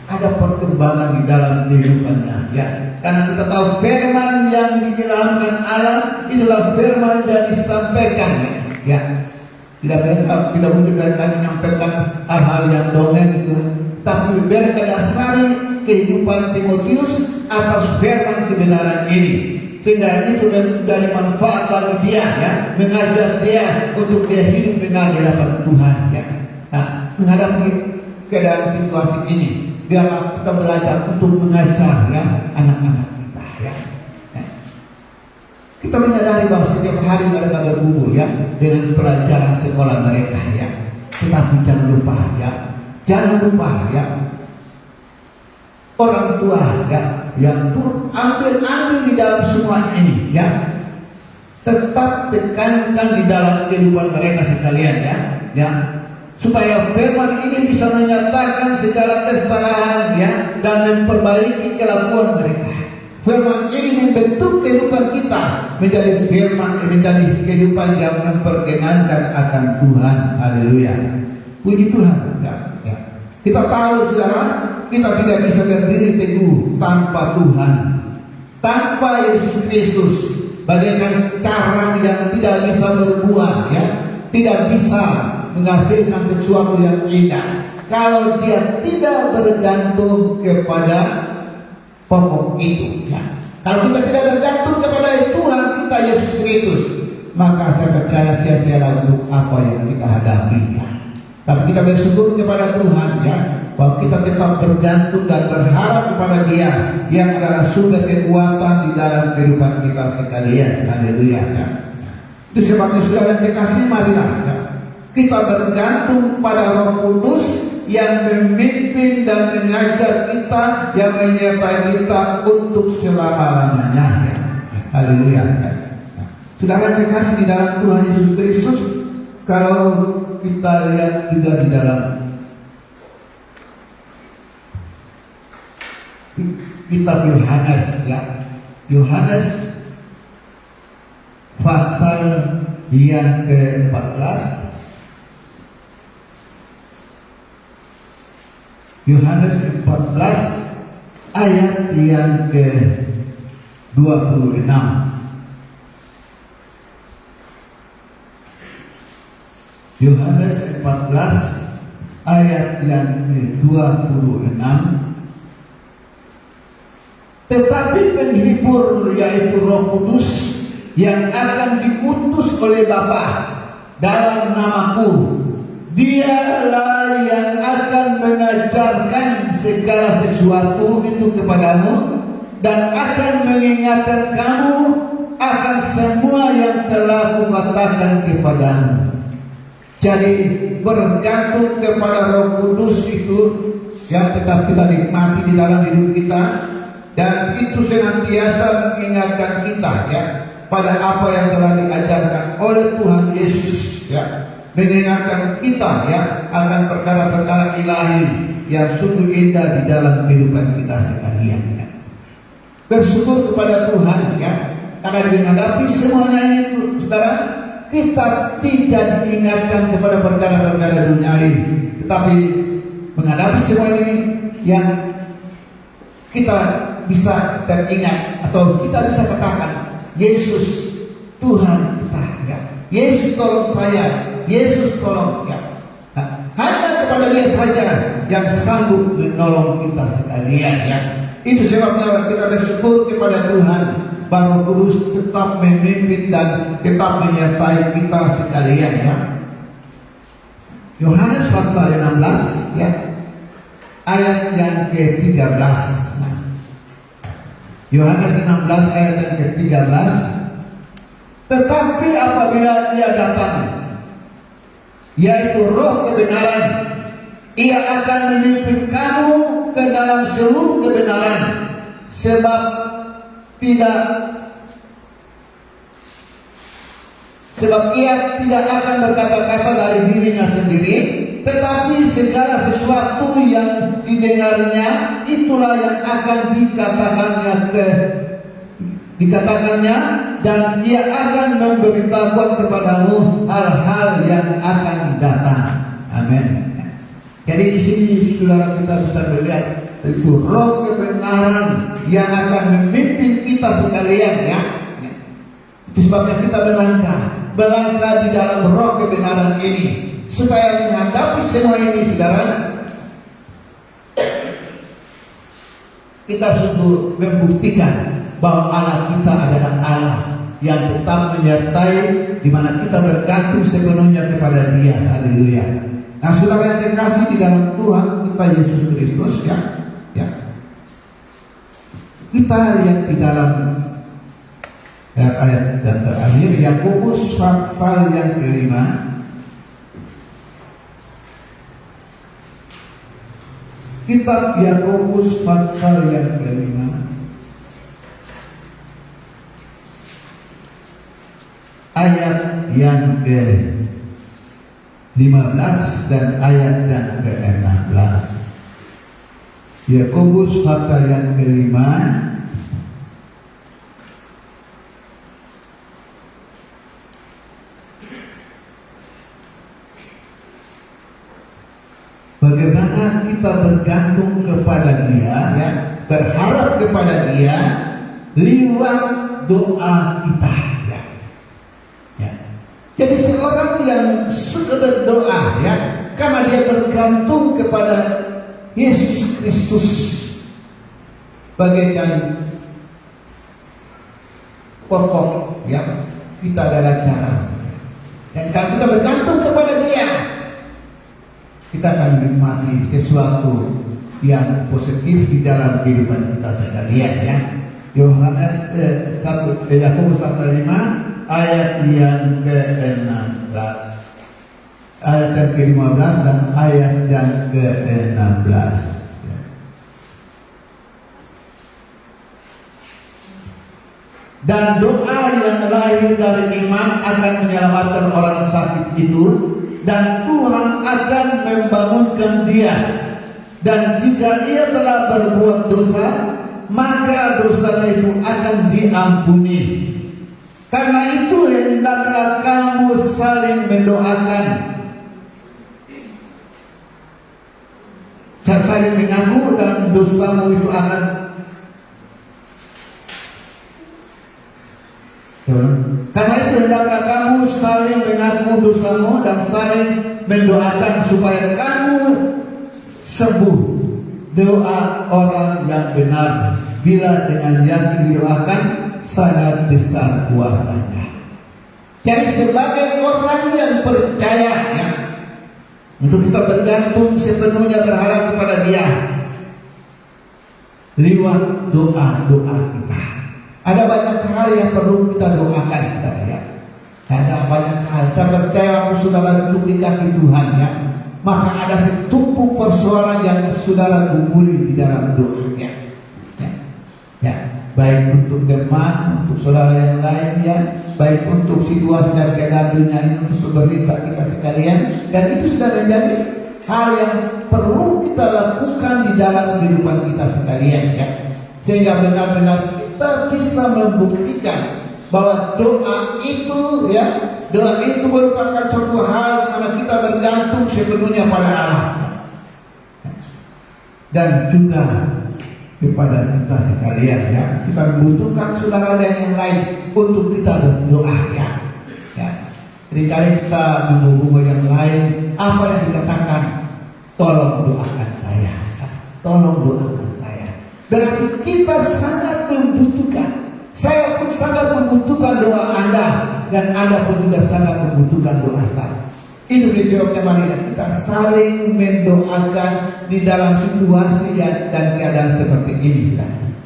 ada perkembangan di dalam kehidupannya, karena kita tahu firman yang diilhamkan Allah itulah firman yang disampaikan, tidak mungkin mereka menyampaikan hal-hal yang dongeng itu, tapi mereka dasari kehidupan Timotius atas firman kebenaran ini, sehingga itu menjadi manfaat bagi dia, mengajar dia untuk dia hidup benar di hadapan Tuhan. Nah, menghadapi keadaan situasi ini, biarlah kita belajar untuk mengajar anak-anak kita. Kita menyadari bahwa setiap hari mereka bergumul dengan pelajaran sekolah mereka, tetapi jangan lupa orang tua yang turut ambil di dalam semua ini, tetap tekankan di dalam kehidupan mereka sekalian, supaya firman ini bisa menyatakan segala kesalahan dan memperbaiki kelakuan mereka. Firman ini membentuk kehidupan kita menjadi kehidupan yang memperkenankan akan Tuhan. Haleluya. Puji Tuhan. Kita tahu, saudara, kita tidak bisa berdiri teguh tanpa Tuhan, tanpa Yesus Kristus, bagaikan carang yang tidak bisa berbuah, tidak bisa menghasilkan sesuatu yang indah kalau dia tidak bergantung kepada pokok itu. Kalau kita tidak bergantung kepada Tuhan kita Yesus Kristus, maka saya percaya sia-sia untuk apa yang kita hadapi. Tapi kita bersyukur kepada Tuhan ya, bahwa kita tetap bergantung dan berharap kepada Dia yang adalah sumber kekuatan di dalam kehidupan kita sekalian. Haleluya ya. Itu sebabnya saudara yang dikasihi, marilah ya, kita bergantung pada Roh Kudus yang memimpin dan mengajar kita, yang menyertai kita untuk selama-lamanya ya. Haleluya ya. Saudara yang dikasihi di dalam Tuhan Yesus Kristus, kalau kita lihat juga di dalam kitab Yohanes ya, Yohanes pasal yang ke-14, Yohanes 14 ayat yang ke-26. Yohanes 14 ayat yang ke-26. Tetapi penghibur, yaitu Roh Kudus, yang akan diutus oleh Bapa dalam namaku, Dialah yang akan mengajarkan segala sesuatu itu kepadamu, dan akan mengingatkan kamu akan semua yang telah Kukatakan kepadamu. Jadi bergantung kepada Roh Kudus itu yang tetap kita nikmati di dalam hidup kita, dan itu senantiasa mengingatkan kita ya pada apa yang telah diajarkan oleh Tuhan Yesus ya, mengingatkan kita ya akan perkara-perkara ilahi yang sungguh indah di dalam kehidupan kita sekalian ya. Bersyukur kepada Tuhan ya, karena menghadapi semuanya itu saudara, kita tidak diingatkan kepada perkara-perkara duniawi, tetapi menghadapi semua ini yang kita bisa teringat atau kita bisa katakan, Yesus Tuhan kita ya. Yesus tolong saya, Yesus tolong ya. Nah, hanya kepada Dia saja yang sanggup menolong kita sekalian ya. Itu sebabnya kita bersyukur kepada Tuhan, bahwa Kudus tetap memimpin dan tetap menyertai kita sekalian ya. Yohanes pasal 16 ya, ayat yang ke-13. Nah, Yohanes 16 ayat yang ke-13. Tetapi apabila Ia datang, yaitu Roh kebenaran, Ia akan memimpin kamu ke dalam seluruh kebenaran, sebab Ia tidak akan berkata-kata dari dirinya sendiri, tetapi segala sesuatu yang didengarnya itulah yang akan dikatakannya, dan Ia akan memberitahukan kepadamu hal-hal yang akan datang. Amin. Jadi di sini saudara kita bisa melihat itu Roh kebenaran yang akan memimpin kita sekalian ya. Itu sebabnya kita berlangkah di dalam Roh kebenaran ini, supaya menghadapi semua ini saudara, kita sungguh membuktikan bahwa Allah kita adalah Allah yang tetap menyertai, di mana kita bergantung sepenuhnya kepada Dia. Haleluya. Nah, saudara yang dikasih di dalam Tuhan kita Yesus Kristus ya, kita lihat di dalam ayat dan terakhir Yakobus pasal yang ke-5. Kitab Yakobus pasal yang ke-5 ayat yang ke-15 dan ayat yang ke-16. Yakobus pasal yang ke-5 bagaimana kita bergantung kepada Dia ya, berharap kepada Dia lewat doa kita ya. Jadi seorang yang suka berdoa ya, karena dia bergantung kepada Yesus Kristus bagaikan pokok ya, kita adalah cara. Dan kalau kita bergantung kepada Dia, kita akan menikmati sesuatu yang positif di dalam kehidupan kita sekalian ya. Yohanes 1 Yakobus 1:5 ayat yang ke-16, ayat yang ke-15 dan ayat yang ke-16. Dan doa yang lahir dari iman akan menyelamatkan orang sakit itu, dan Tuhan akan membangunkan dia. Dan jika ia telah berbuat dosa, maka dosanya itu akan diampuni. Karena itu hendaklah kamu saling mendoakan, saling mengaku, dan dosamu itu akan karena itu hendaklah kamu saling mengaku dosamu dan saling mendoakan supaya kamu sembuh. Doa orang yang benar bila dengan yakin didoakan sangat besar kuasanya. Jadi sebagai orang yang percaya ya, untuk kita bergantung sepenuhnya berharap kepada Dia lewat doa-doa kita. Ada banyak hal yang perlu kita doakan, saudara ya. Ada banyak hal. Saya percaya waktu saudara duduk di kaki Tuhan ya, maka ada setumpuk persoalan yang saudara gumuli di dalam doanya. Ya, baik untuk teman, untuk saudara yang lain ya, baik untuk situasi dan keadaan dunia ini, untuk pemerintah kita sekalian, dan itu sudah menjadi hal yang perlu kita lakukan di dalam kehidupan kita sekalian ya, sehingga benar-benar kita bisa membuktikan bahwa doa itu ya, doa itu merupakan suatu hal karena kita bergantung sepenuhnya pada Allah dan juga kepada kita sekalian ya. Kita membutuhkan saudara dan yang lain untuk kita berdoa ya. Seringkali kita menghubungi yang lain, apa yang dikatakan, tolong doakan saya, tolong doakan saya. Berarti kita sangat membutuhkan. Saya pun sangat membutuhkan doa Anda, dan Anda pun juga sangat membutuhkan doa saya. Itu dijawabnya, mari kita saling mendoakan di dalam situasi dan keadaan seperti ini.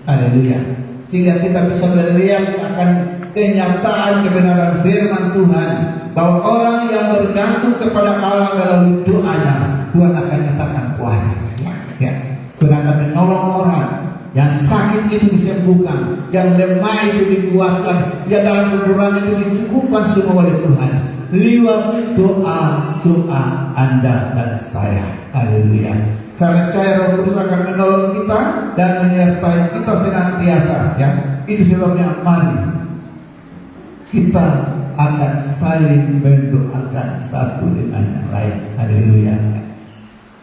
Haleluya. Sehingga kita bisa melihat akan kenyataan kebenaran firman Tuhan, bahwa orang yang bergantung kepada Allah melalui doanya, Tuhan akan nyatakan kuasa. Ya, Tuhan akan menolong orang. Yang sakit itu disembuhkan, yang lemah itu dikuatkan, yang dalam kekurangan itu dicukupkan semua oleh Tuhan lewat doa Anda dan saya. Haleluya. Saya percaya Roh Kudus akan menolong kita dan menyertai kita senantiasa ya. Itu sebabnya mari kita akan saling mendoakan satu dengan yang lain. Haleluya.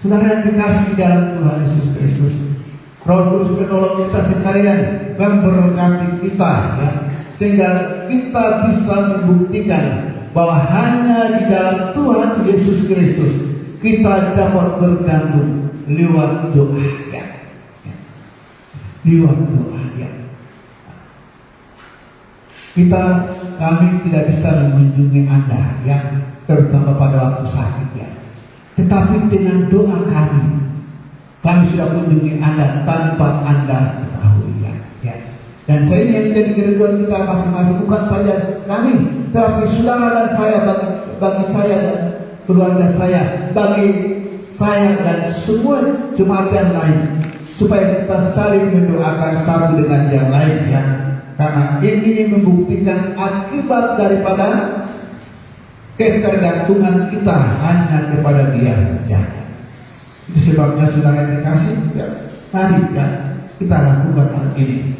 Saudara yang dikasihi di dalam Tuhan Yesus Kristus, Roh Kudus menolong kita sekalian, memberkati kita ya, sehingga kita bisa membuktikan bahwa hanya di dalam Tuhan Yesus Kristus kita dapat bergantung lewat doa ya. Lewat doa ya. Kami tidak bisa mengunjungi Anda ya, terutama pada waktu sakit ya. Tetapi dengan doa kami sudah kunjungi Anda tanpa Anda ketahui ya. Dan saya ini yang menjadi kerinduan kita masing-masing, bukan saja kami, tetapi saudara dan saya, bagi saya dan keluarga saya, bagi saya dan semua jemaat yang lain, supaya kita saling mendoakan satu dengan yang lain ya. Karena ini membuktikan akibat daripada ketergantungan kita hanya kepada Dia saja. Itu sebabnya saudara yang dikasih ya, mari ya, kita lakukan hal ini.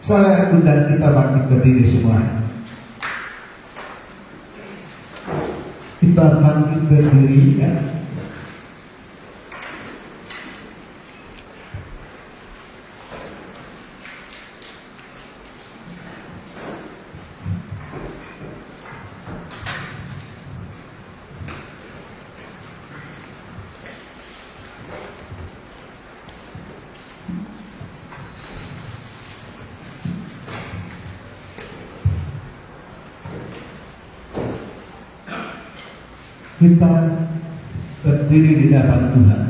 Saya undang kita bangkit berdiri semua. Kita bangkit berdiri ya. Kita berdiri di hadapan Tuhan.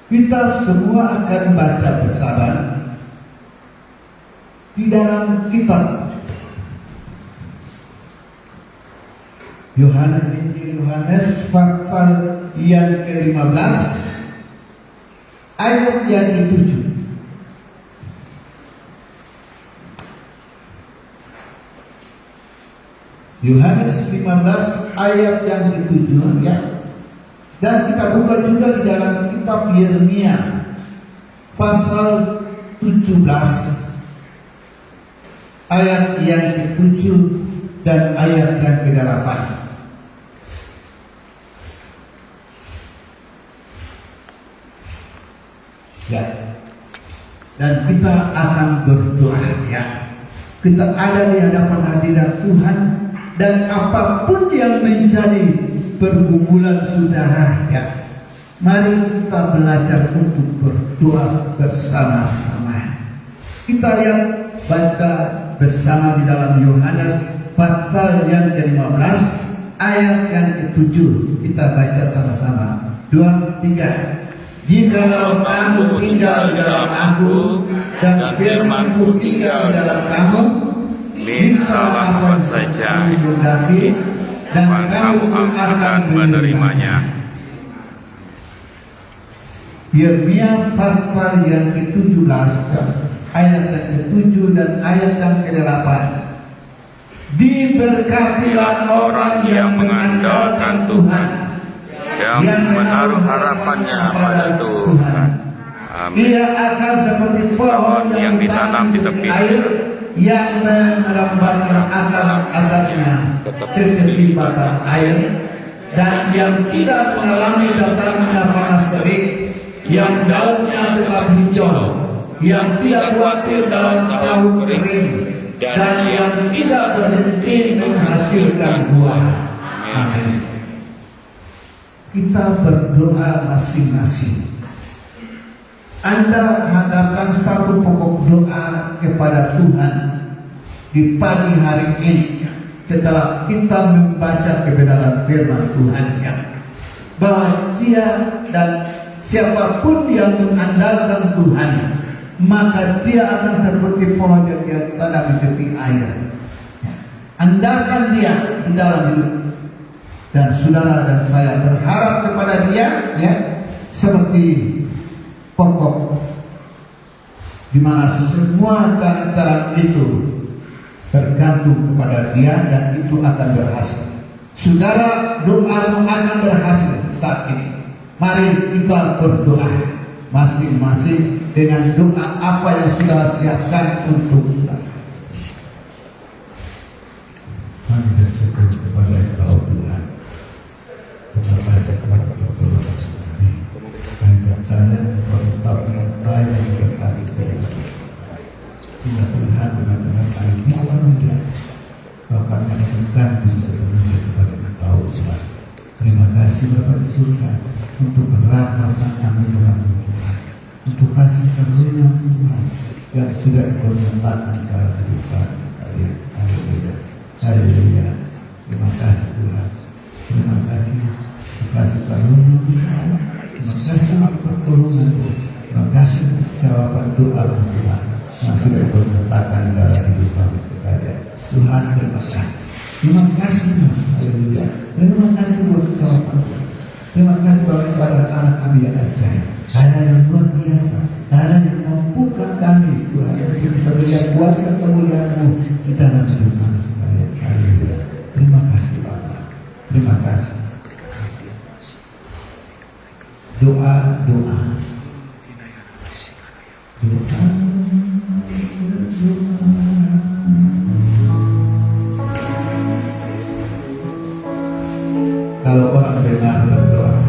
Kita semua akan baca bersama di dalam kitab Yohanes pasal yang ke-15 ayat yang ke-7. Yohanes 15 ayat yang ke-7 ya. Dan kita buka juga di dalam kitab Yeremia pasal 17 ayat yang ke-7 dan ayat yang ke-8. Ya. Dan kita akan berdoa ya. Kita ada di hadapan hadirat Tuhan dan apapun yang menjadi pergumulan saudara ya, mari kita belajar untuk berdoa bersama-sama. Kita lihat baca bersama di dalam Yohanes pasal yang ke-15 ayat yang ke-7. Kita baca sama-sama. 2, 3. Jikalau kamu tinggal di dalam aku dan firman-Ku tinggal di dalam kamu, mintalah apa saja dan kamu akan menerimanya. Yeremia pasal yang ke-17 ayat yang ke-7 dan ayat yang ke-8. Diberkatilah orang yang mengandalkan Tuhan, yang menaruh harapannya pada Tuhan. Amin. Ia akan seperti pohon yang ditanam di tepi air, yang merambatkan akar-akarnya ke tepi mata air, dan yang tidak mengalami datangnya panas terik, yang daunnya tetap hijau, yang tidak khawatir dalam tahun kering, dan yang tidak berhenti menghasilkan buah. Amin. Kita berdoa masing-masing. Anda hadapkan satu pokok doa kepada Tuhan di pagi hari ini setelah kita membaca kebenaran firman Tuhan ya, bahwa dia dan siapapun yang mengandalkan Tuhan, maka dia akan seperti pohon yang dia tanam di tepi air. Andalkan dia di dalam hidup, dan saudara dan saya berharap kepada dia ya, seperti pokok di mana semua cara itu tergantung kepada dia dan itu akan berhasil. Saudara, doamu akan berhasil saat ini. Mari kita berdoa masing-masing dengan doa apa yang sudah siapkan untuk kita. Kami bersyukur kepada Engkau Tuhan. Terima kasih kepada Tuhan kami. Kami percaya Engkau tetap menyertai dan berkati kepada kita. Tidak Tuhan benar-benar kami bisa melihat bahwa kami akan bergantung sepenuhnya kepada Engkau Tuhan. Terima kasih Bapak di surga untuk rahmat yang murah Tuhan, untuk kasih karunia Tuhan yang sudah Engkau nyatakan dalam kehidupan kalian. Haleluya, haleluya. Terima kasih Tuhan. Terima kasih karunia Tuhan. Terima kasih pertolongan. Terima kasih jawaban doa Tuhan yang sudah Engkau nyatakan dalam kehidupan kalian. Tuhan, terima kasih. Terima kasih Tuhan. Haleluya. Terima kasih buat jawaban. Terima kasih kepada anak kami yang ajaib, karena yang luar biasa, karena yang mampukan kami Tuhan untuk bisa melihat kuasa kemuliaan-Mu di dalam hidup kami sekalian. Haleluya. Terima kasih Bapak. Terima kasih. Doa. Kalau orang benar berdoa,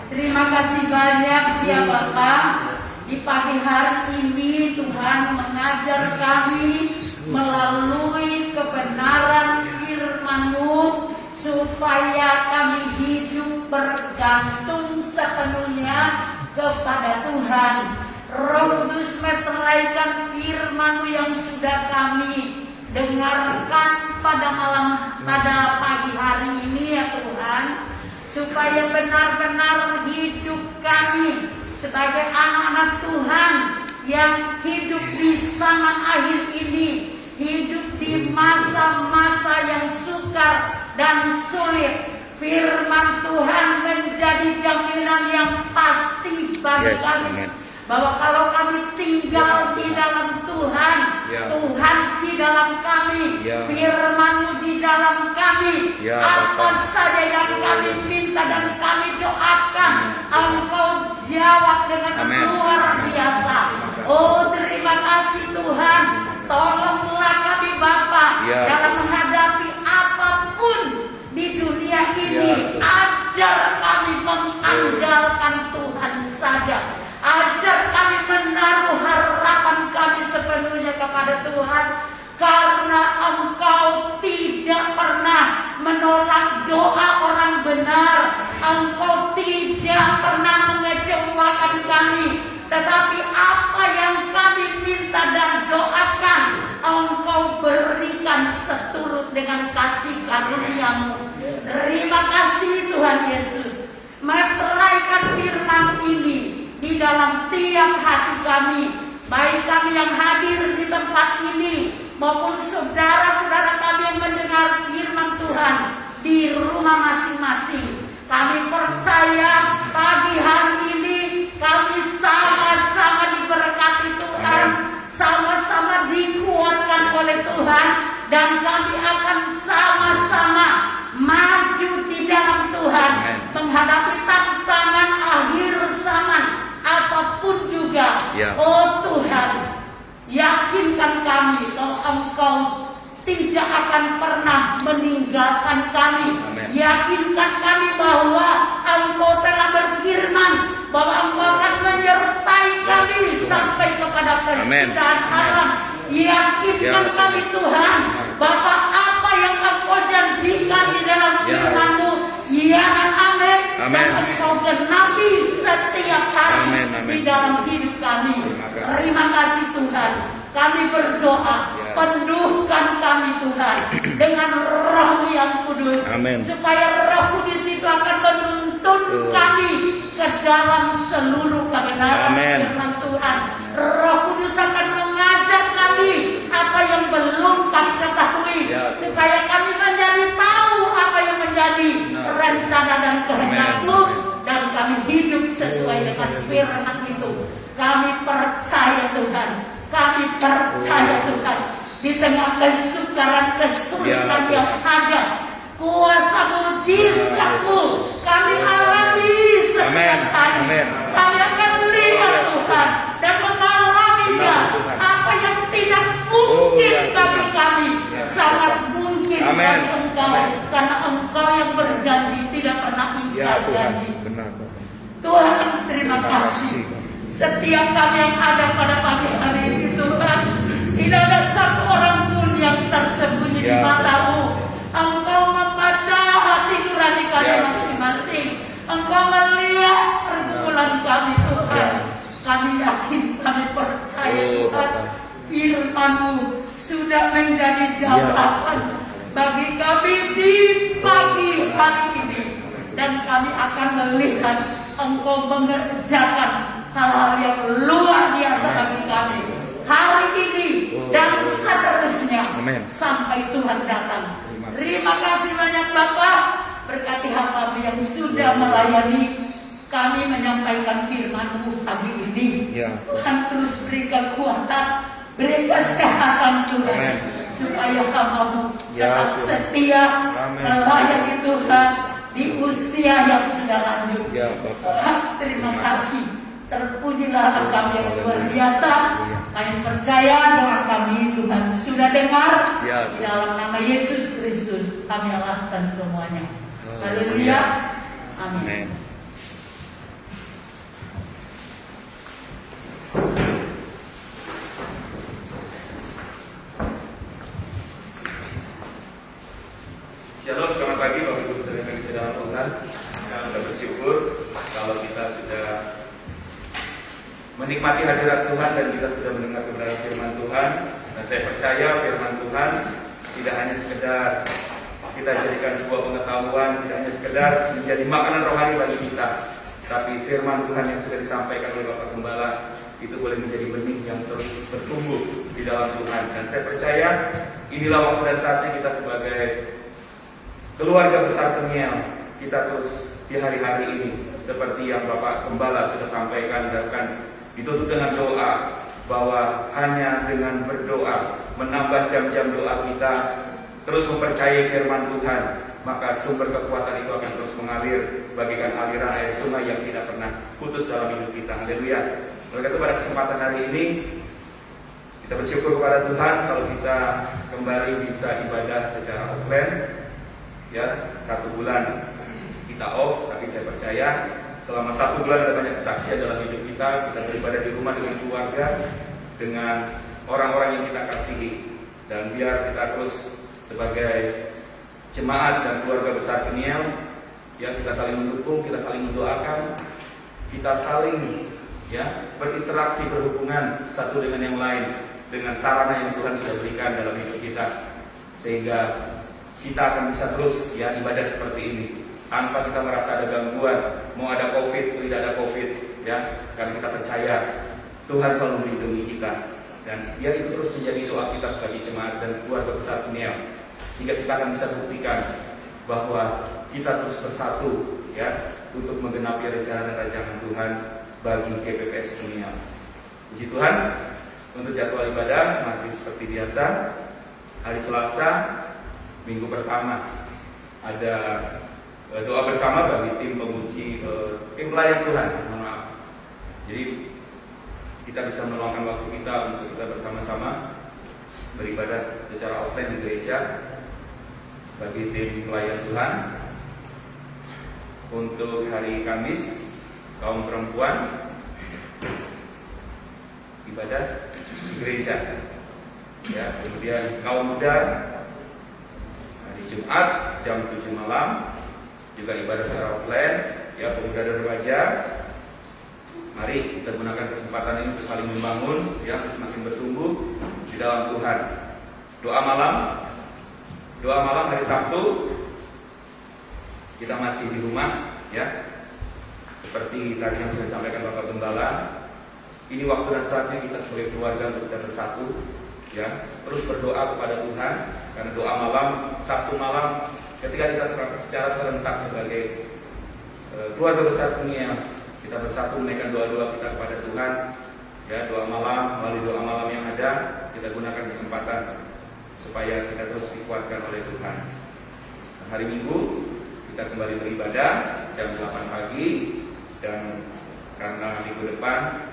Terima kasih banyak ya Bapak. Di pagi hari ini Tuhan mengajar kami melalui kebenaran firman-Mu supaya kami hidup bergantung sepenuhnya kepada Tuhan. Roh Kudus meteraikan firman-Mu yang sudah kami dengarkan pada pagi hari ini ya Tuhan, supaya benar-benar hidup kami sebagai anak-anak Tuhan yang hidup di zaman akhir ini, hidup di masa-masa yang sukar dan sulit. Firman Tuhan menjadi jaminan yang pasti bagi kami, bahwa kalau kami tinggal di dalam Tuhan, Tuhan di dalam kami, firman-Mu di dalam kami, apa saja yang kami minta dan kami doakan, Engkau jawab dengan luar biasa. Oh, terima kasih Tuhan. Tolonglah kami Bapa dalam menghadapi apapun di dunia ini. Ajar kami mengandalkan Tuhan saja. Ajar kami menaruh harapan kami sepenuhnya kepada Tuhan, karena Engkau tidak pernah menolak doa orang benar. Engkau tidak pernah mengecewakan kami, tetapi apa yang kami minta dan doakan, Engkau berikan seturut dengan kasih karunia-Mu. Terima kasih Tuhan Yesus. Meteraikan firman ini di dalam tiap hati kami, baik kami yang hadir di tempat ini maupun saudara-saudara kami yang mendengar firman Tuhan di rumah masing-masing. Kami percaya pagi hari ini kami sama-sama diberkati Tuhan, sama-sama dikuatkan oleh Tuhan, dan kami akan sama-sama maju di dalam Tuhan menghadapi tantangan akhir zaman apapun juga. Oh Tuhan, yakinkan kami kalau Engkau tidak akan pernah meninggalkan kami. Yakinkan kami bahwa Engkau telah berfirman bahwa Engkau akan menyertai kami sampai kepada kesudahan alam. Yakinkan kami Tuhan bahwa apa yang Engkau janjikan di dalam firman-Mu, ya dan amin, dan Engkau genapi setiap hari di dalam hidup kami. Terima kasih Tuhan. Kami berdoa, penuhkan kami Tuhan dengan Roh yang kudus, supaya Roh Kudus itu akan menuntun kami ke dalam seluruh kebenaran firman Tuhan. Roh Kudus akan mengajar kami apa yang belum kami ketahui, supaya kami menjadi tahu apa yang menjadi rencana dan kehendak-Mu, dan kami hidup sesuai dengan firman itu. Kami percaya Tuhan. Kami percaya Tuhan, di tengah kesukaran, kesulitan yang ada, kuasa mujizat-Mu kami alami setiap hari. Kami akan lihat Tuhan dan mengalaminya. Apa yang tidak mungkin bagi kami, sangat mungkin bagi Engkau, karena Engkau yang berjanji tidak pernah ingkar janji. Tuhan, terima kasih. Setiap kami yang ada pada pagi hari ini Tuhan, tidak ada satu orang pun yang tersembunyi di mata-Mu. Engkau membaca hati nurani kami masing-masing. Engkau melihat pergumulan kami Tuhan. Kami yakin, kami percaya Tuhan, firman-Mu sudah menjadi jawaban bagi kami di pagi hari ini. Dan kami akan melihat Engkau mengerjakan hal-hal yang luar biasa bagi kami hari ini dan seterusnya sampai Tuhan datang. Terima kasih banyak Bapak. Berkati hamba yang sudah melayani kami menyampaikan firman-Mu pagi ini. Tuhan terus beri kekuatan, beri kesehatan Tuhan, supaya hamba-Mu tetap setia melayani Tuhan di usia yang sudah lanjut. Tuhan, terima kasih. Terpujilah kami yang luar biasa. Kami percaya doa kami Tuhan sudah dengar. Di dalam nama Yesus Kristus kami alaskan semuanya. Haleluya. Amin. Amin. Shalom, selamat pagi Bapak Ibu Saudara yang di dalam Tuhan. Kita sudah bersyukur kalau kita sudah menikmati hadirat Tuhan dan kita sudah mendengar kebenaran firman Tuhan. Dan saya percaya firman Tuhan tidak hanya sekedar kita jadikan sebuah pengetahuan, tidak hanya sekedar menjadi makanan rohani bagi kita, tapi firman Tuhan yang sudah disampaikan oleh Bapak Gembala itu boleh menjadi benih yang terus bertumbuh di dalam Tuhan. Dan saya percaya inilah waktu dan saatnya kita sebagai keluarga besar Peniel, kita terus di hari-hari ini seperti yang Bapak Gembala sudah sampaikan, bahkan ditutup dengan doa bahwa hanya dengan berdoa, menambah jam-jam doa kita, terus mempercayai firman Tuhan, maka sumber kekuatan itu akan terus mengalir bagaikan aliran air sungai yang tidak pernah putus dalam hidup kita. Haleluya. Oleh itu pada kesempatan hari ini kita bersyukur kepada Tuhan kalau kita kembali bisa ibadah secara offline. Ya, 1 bulan kita off, tapi saya percaya selama 1 bulan ada banyak kesaksian dalam hidup kita. Kita beribadah di rumah dengan keluarga, dengan orang-orang yang kita kasihi, dan biar kita terus sebagai jemaat dan keluarga besar Peniel, ya, kita saling mendukung, kita saling mendoakan, kita saling berinteraksi, berhubungan satu dengan yang lain dengan sarana yang Tuhan sudah berikan dalam hidup kita, sehingga kita akan bisa terus ibadah seperti ini tanpa kita merasa ada gangguan, mau ada COVID, tidak ada COVID, karena kita percaya Tuhan selalu melindungi kita, dan biar itu terus menjadi doa kita sebagai jemaat dan keluarga besar Peniel, sehingga kita akan bisa buktikan bahwa kita terus bersatu untuk menggenapi rencana dan rancangan Tuhan bagi GPPS Peniel. Puji Tuhan, untuk jadwal ibadah masih seperti biasa. Hari Selasa minggu pertama ada doa bersama bagi tim pemuji, tim pelayan Tuhan. Maaf. Jadi kita bisa meluangkan waktu kita untuk kita bersama-sama beribadah secara offline di gereja bagi tim pelayan Tuhan. Untuk hari Kamis kaum perempuan ibadah di gereja. Kemudian kaum muda hari Jumat jam 7 malam juga ibadah secara offline, pemuda dan remaja. Mari kita gunakan kesempatan ini untuk saling membangun, semakin bertumbuh di dalam Tuhan. Doa malam hari Sabtu kita masih di rumah, seperti tadi yang sudah disampaikan Bapak Gembala. Ini waktu dan saatnya kita sebagai keluarga untuk kita bersatu, terus berdoa kepada Tuhan. Karena doa malam, Sabtu malam, ketika kita secara serentak sebagai keluarga besar Peniel, kita bersatu menaikkan doa-doa kita kepada Tuhan. Doa malam, melalui doa malam yang ada, kita gunakan kesempatan supaya kita terus dikuatkan oleh Tuhan. Hari Minggu kita kembali beribadah jam 8 pagi, dan karena minggu depan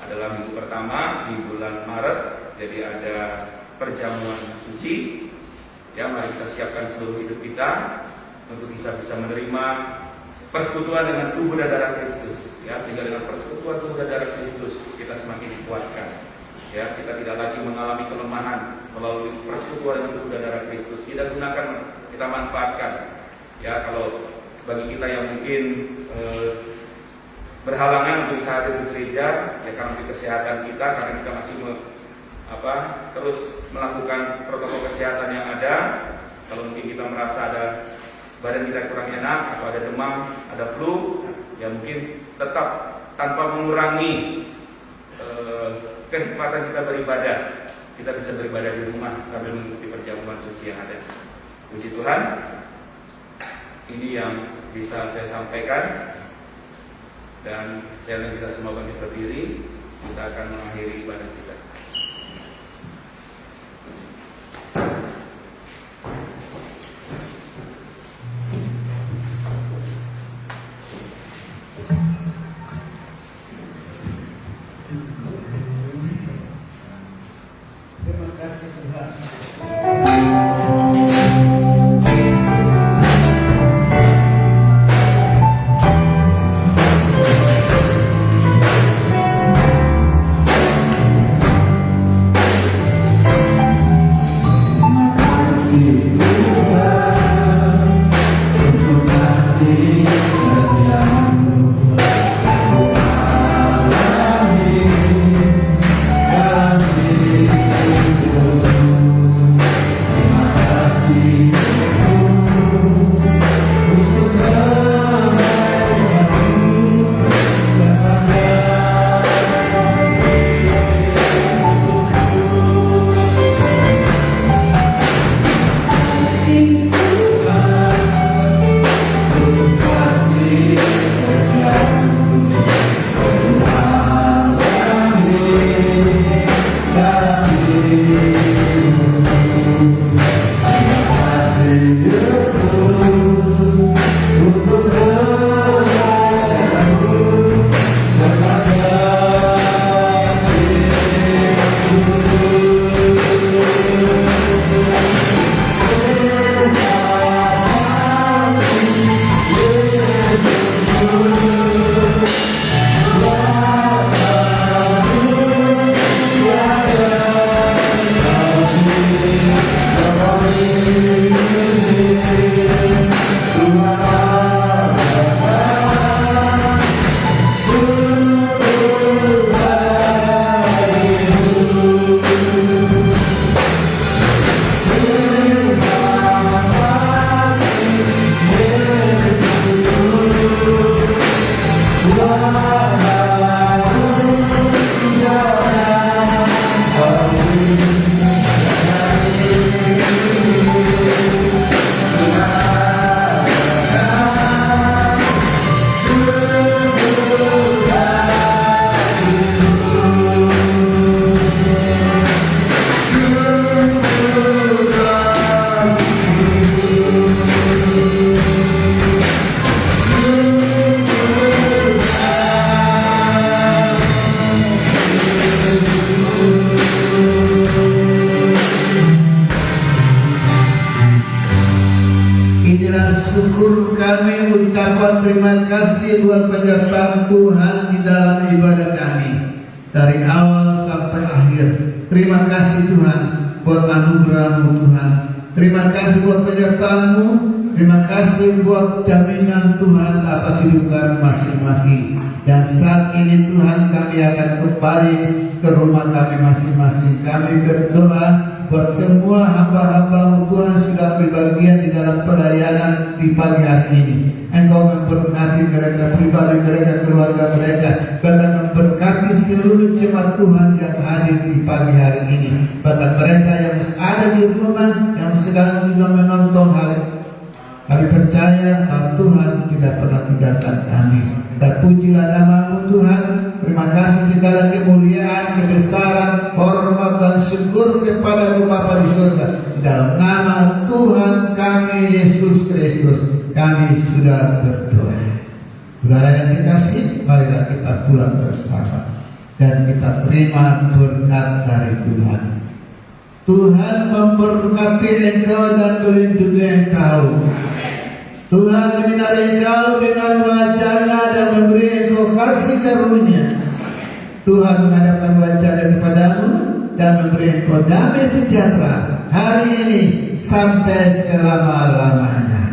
adalah minggu pertama di bulan Maret, jadi ada perjamuan suci. Mari kita siapkan seluruh hidup kita untuk bisa menerima persekutuan dengan tubuh dan darah Kristus, sehingga dengan persekutuan tubuh dan darah Kristus kita semakin dikuatkan. Kita tidak lagi mengalami kelemahan melalui persekutuan dengan tubuh dan darah Kristus. Kita gunakan, kita manfaatkan. Kalau bagi kita yang mungkin berhalangan untuk bisa hadir di gereja, karena kesehatan kita, karena kita masih terus melakukan protokol kesehatan yang ada. Kalau mungkin kita merasa ada badan kita kurang enak, atau ada demam, ada flu, mungkin tetap tanpa mengurangi kenikmatan kita beribadah, kita bisa beribadah di rumah sambil mengikuti perjamuan suci yang ada. Puji Tuhan, ini yang bisa saya sampaikan, dan saya ingin kita semua bangkit berdiri. Kita akan mengakhiri ibadah kita. Terima kasih Tuhan. terima kasih buat penyertaan Tuhan di dalam ibadah kami dari awal sampai akhir. Terima kasih Tuhan buat anugerah-Mu Tuhan. Terima kasih buat penyertaan-Mu. Terima kasih buat jaminan Tuhan atas hidup kami masing-masing. Dan saat ini Tuhan, kami akan kembali ke rumah kami masing-masing. Kami berdoa buat semua hamba-hamba-Mu Tuhan sudah berbagian di dalam pelayanan di pagi hari ini. Engkau memberkati mereka pribadi, mereka keluarga mereka, bahkan memberkati seluruh jemaat Tuhan yang hadir di pagi hari ini. Bahkan mereka yang ada di rumah, yang sedang juga menonton hal ini. Kami percaya bahwa Tuhan tidak pernah tinggalkan kami. Terpujilah nama-Mu Tuhan. Terima kasih segala kemuliaan, kebesaran, hormat dan syukur kepada-Mu Bapa di surga. Di dalam nama Tuhan kami Yesus Kristus, kami sudah berdoa. Saudara yang dikasihi, marilah kita pulang bersama dan kita terima berkat dari Tuhan. Tuhan memberkati engkau dan melindungi engkau. Tuhan menyinari engkau dengan wajah-Nya dan memberi engkau kasih karunia. Tuhan menghadapkan wajah-Nya kepadamu dan memberi engkau damai sejahtera hari ini sampai selama-lamanya.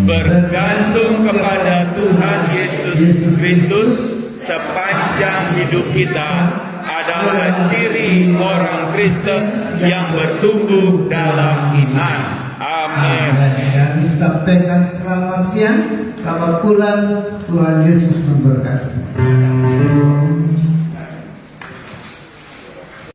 Bergantung kepada Tuhan Yesus Kristus sepanjang hidup kita adalah ciri orang Kristen yang bertumbuh dalam iman. Amin. Yang disampaikan selamat siang, selamat pulang, Tuhan Yesus memberkati.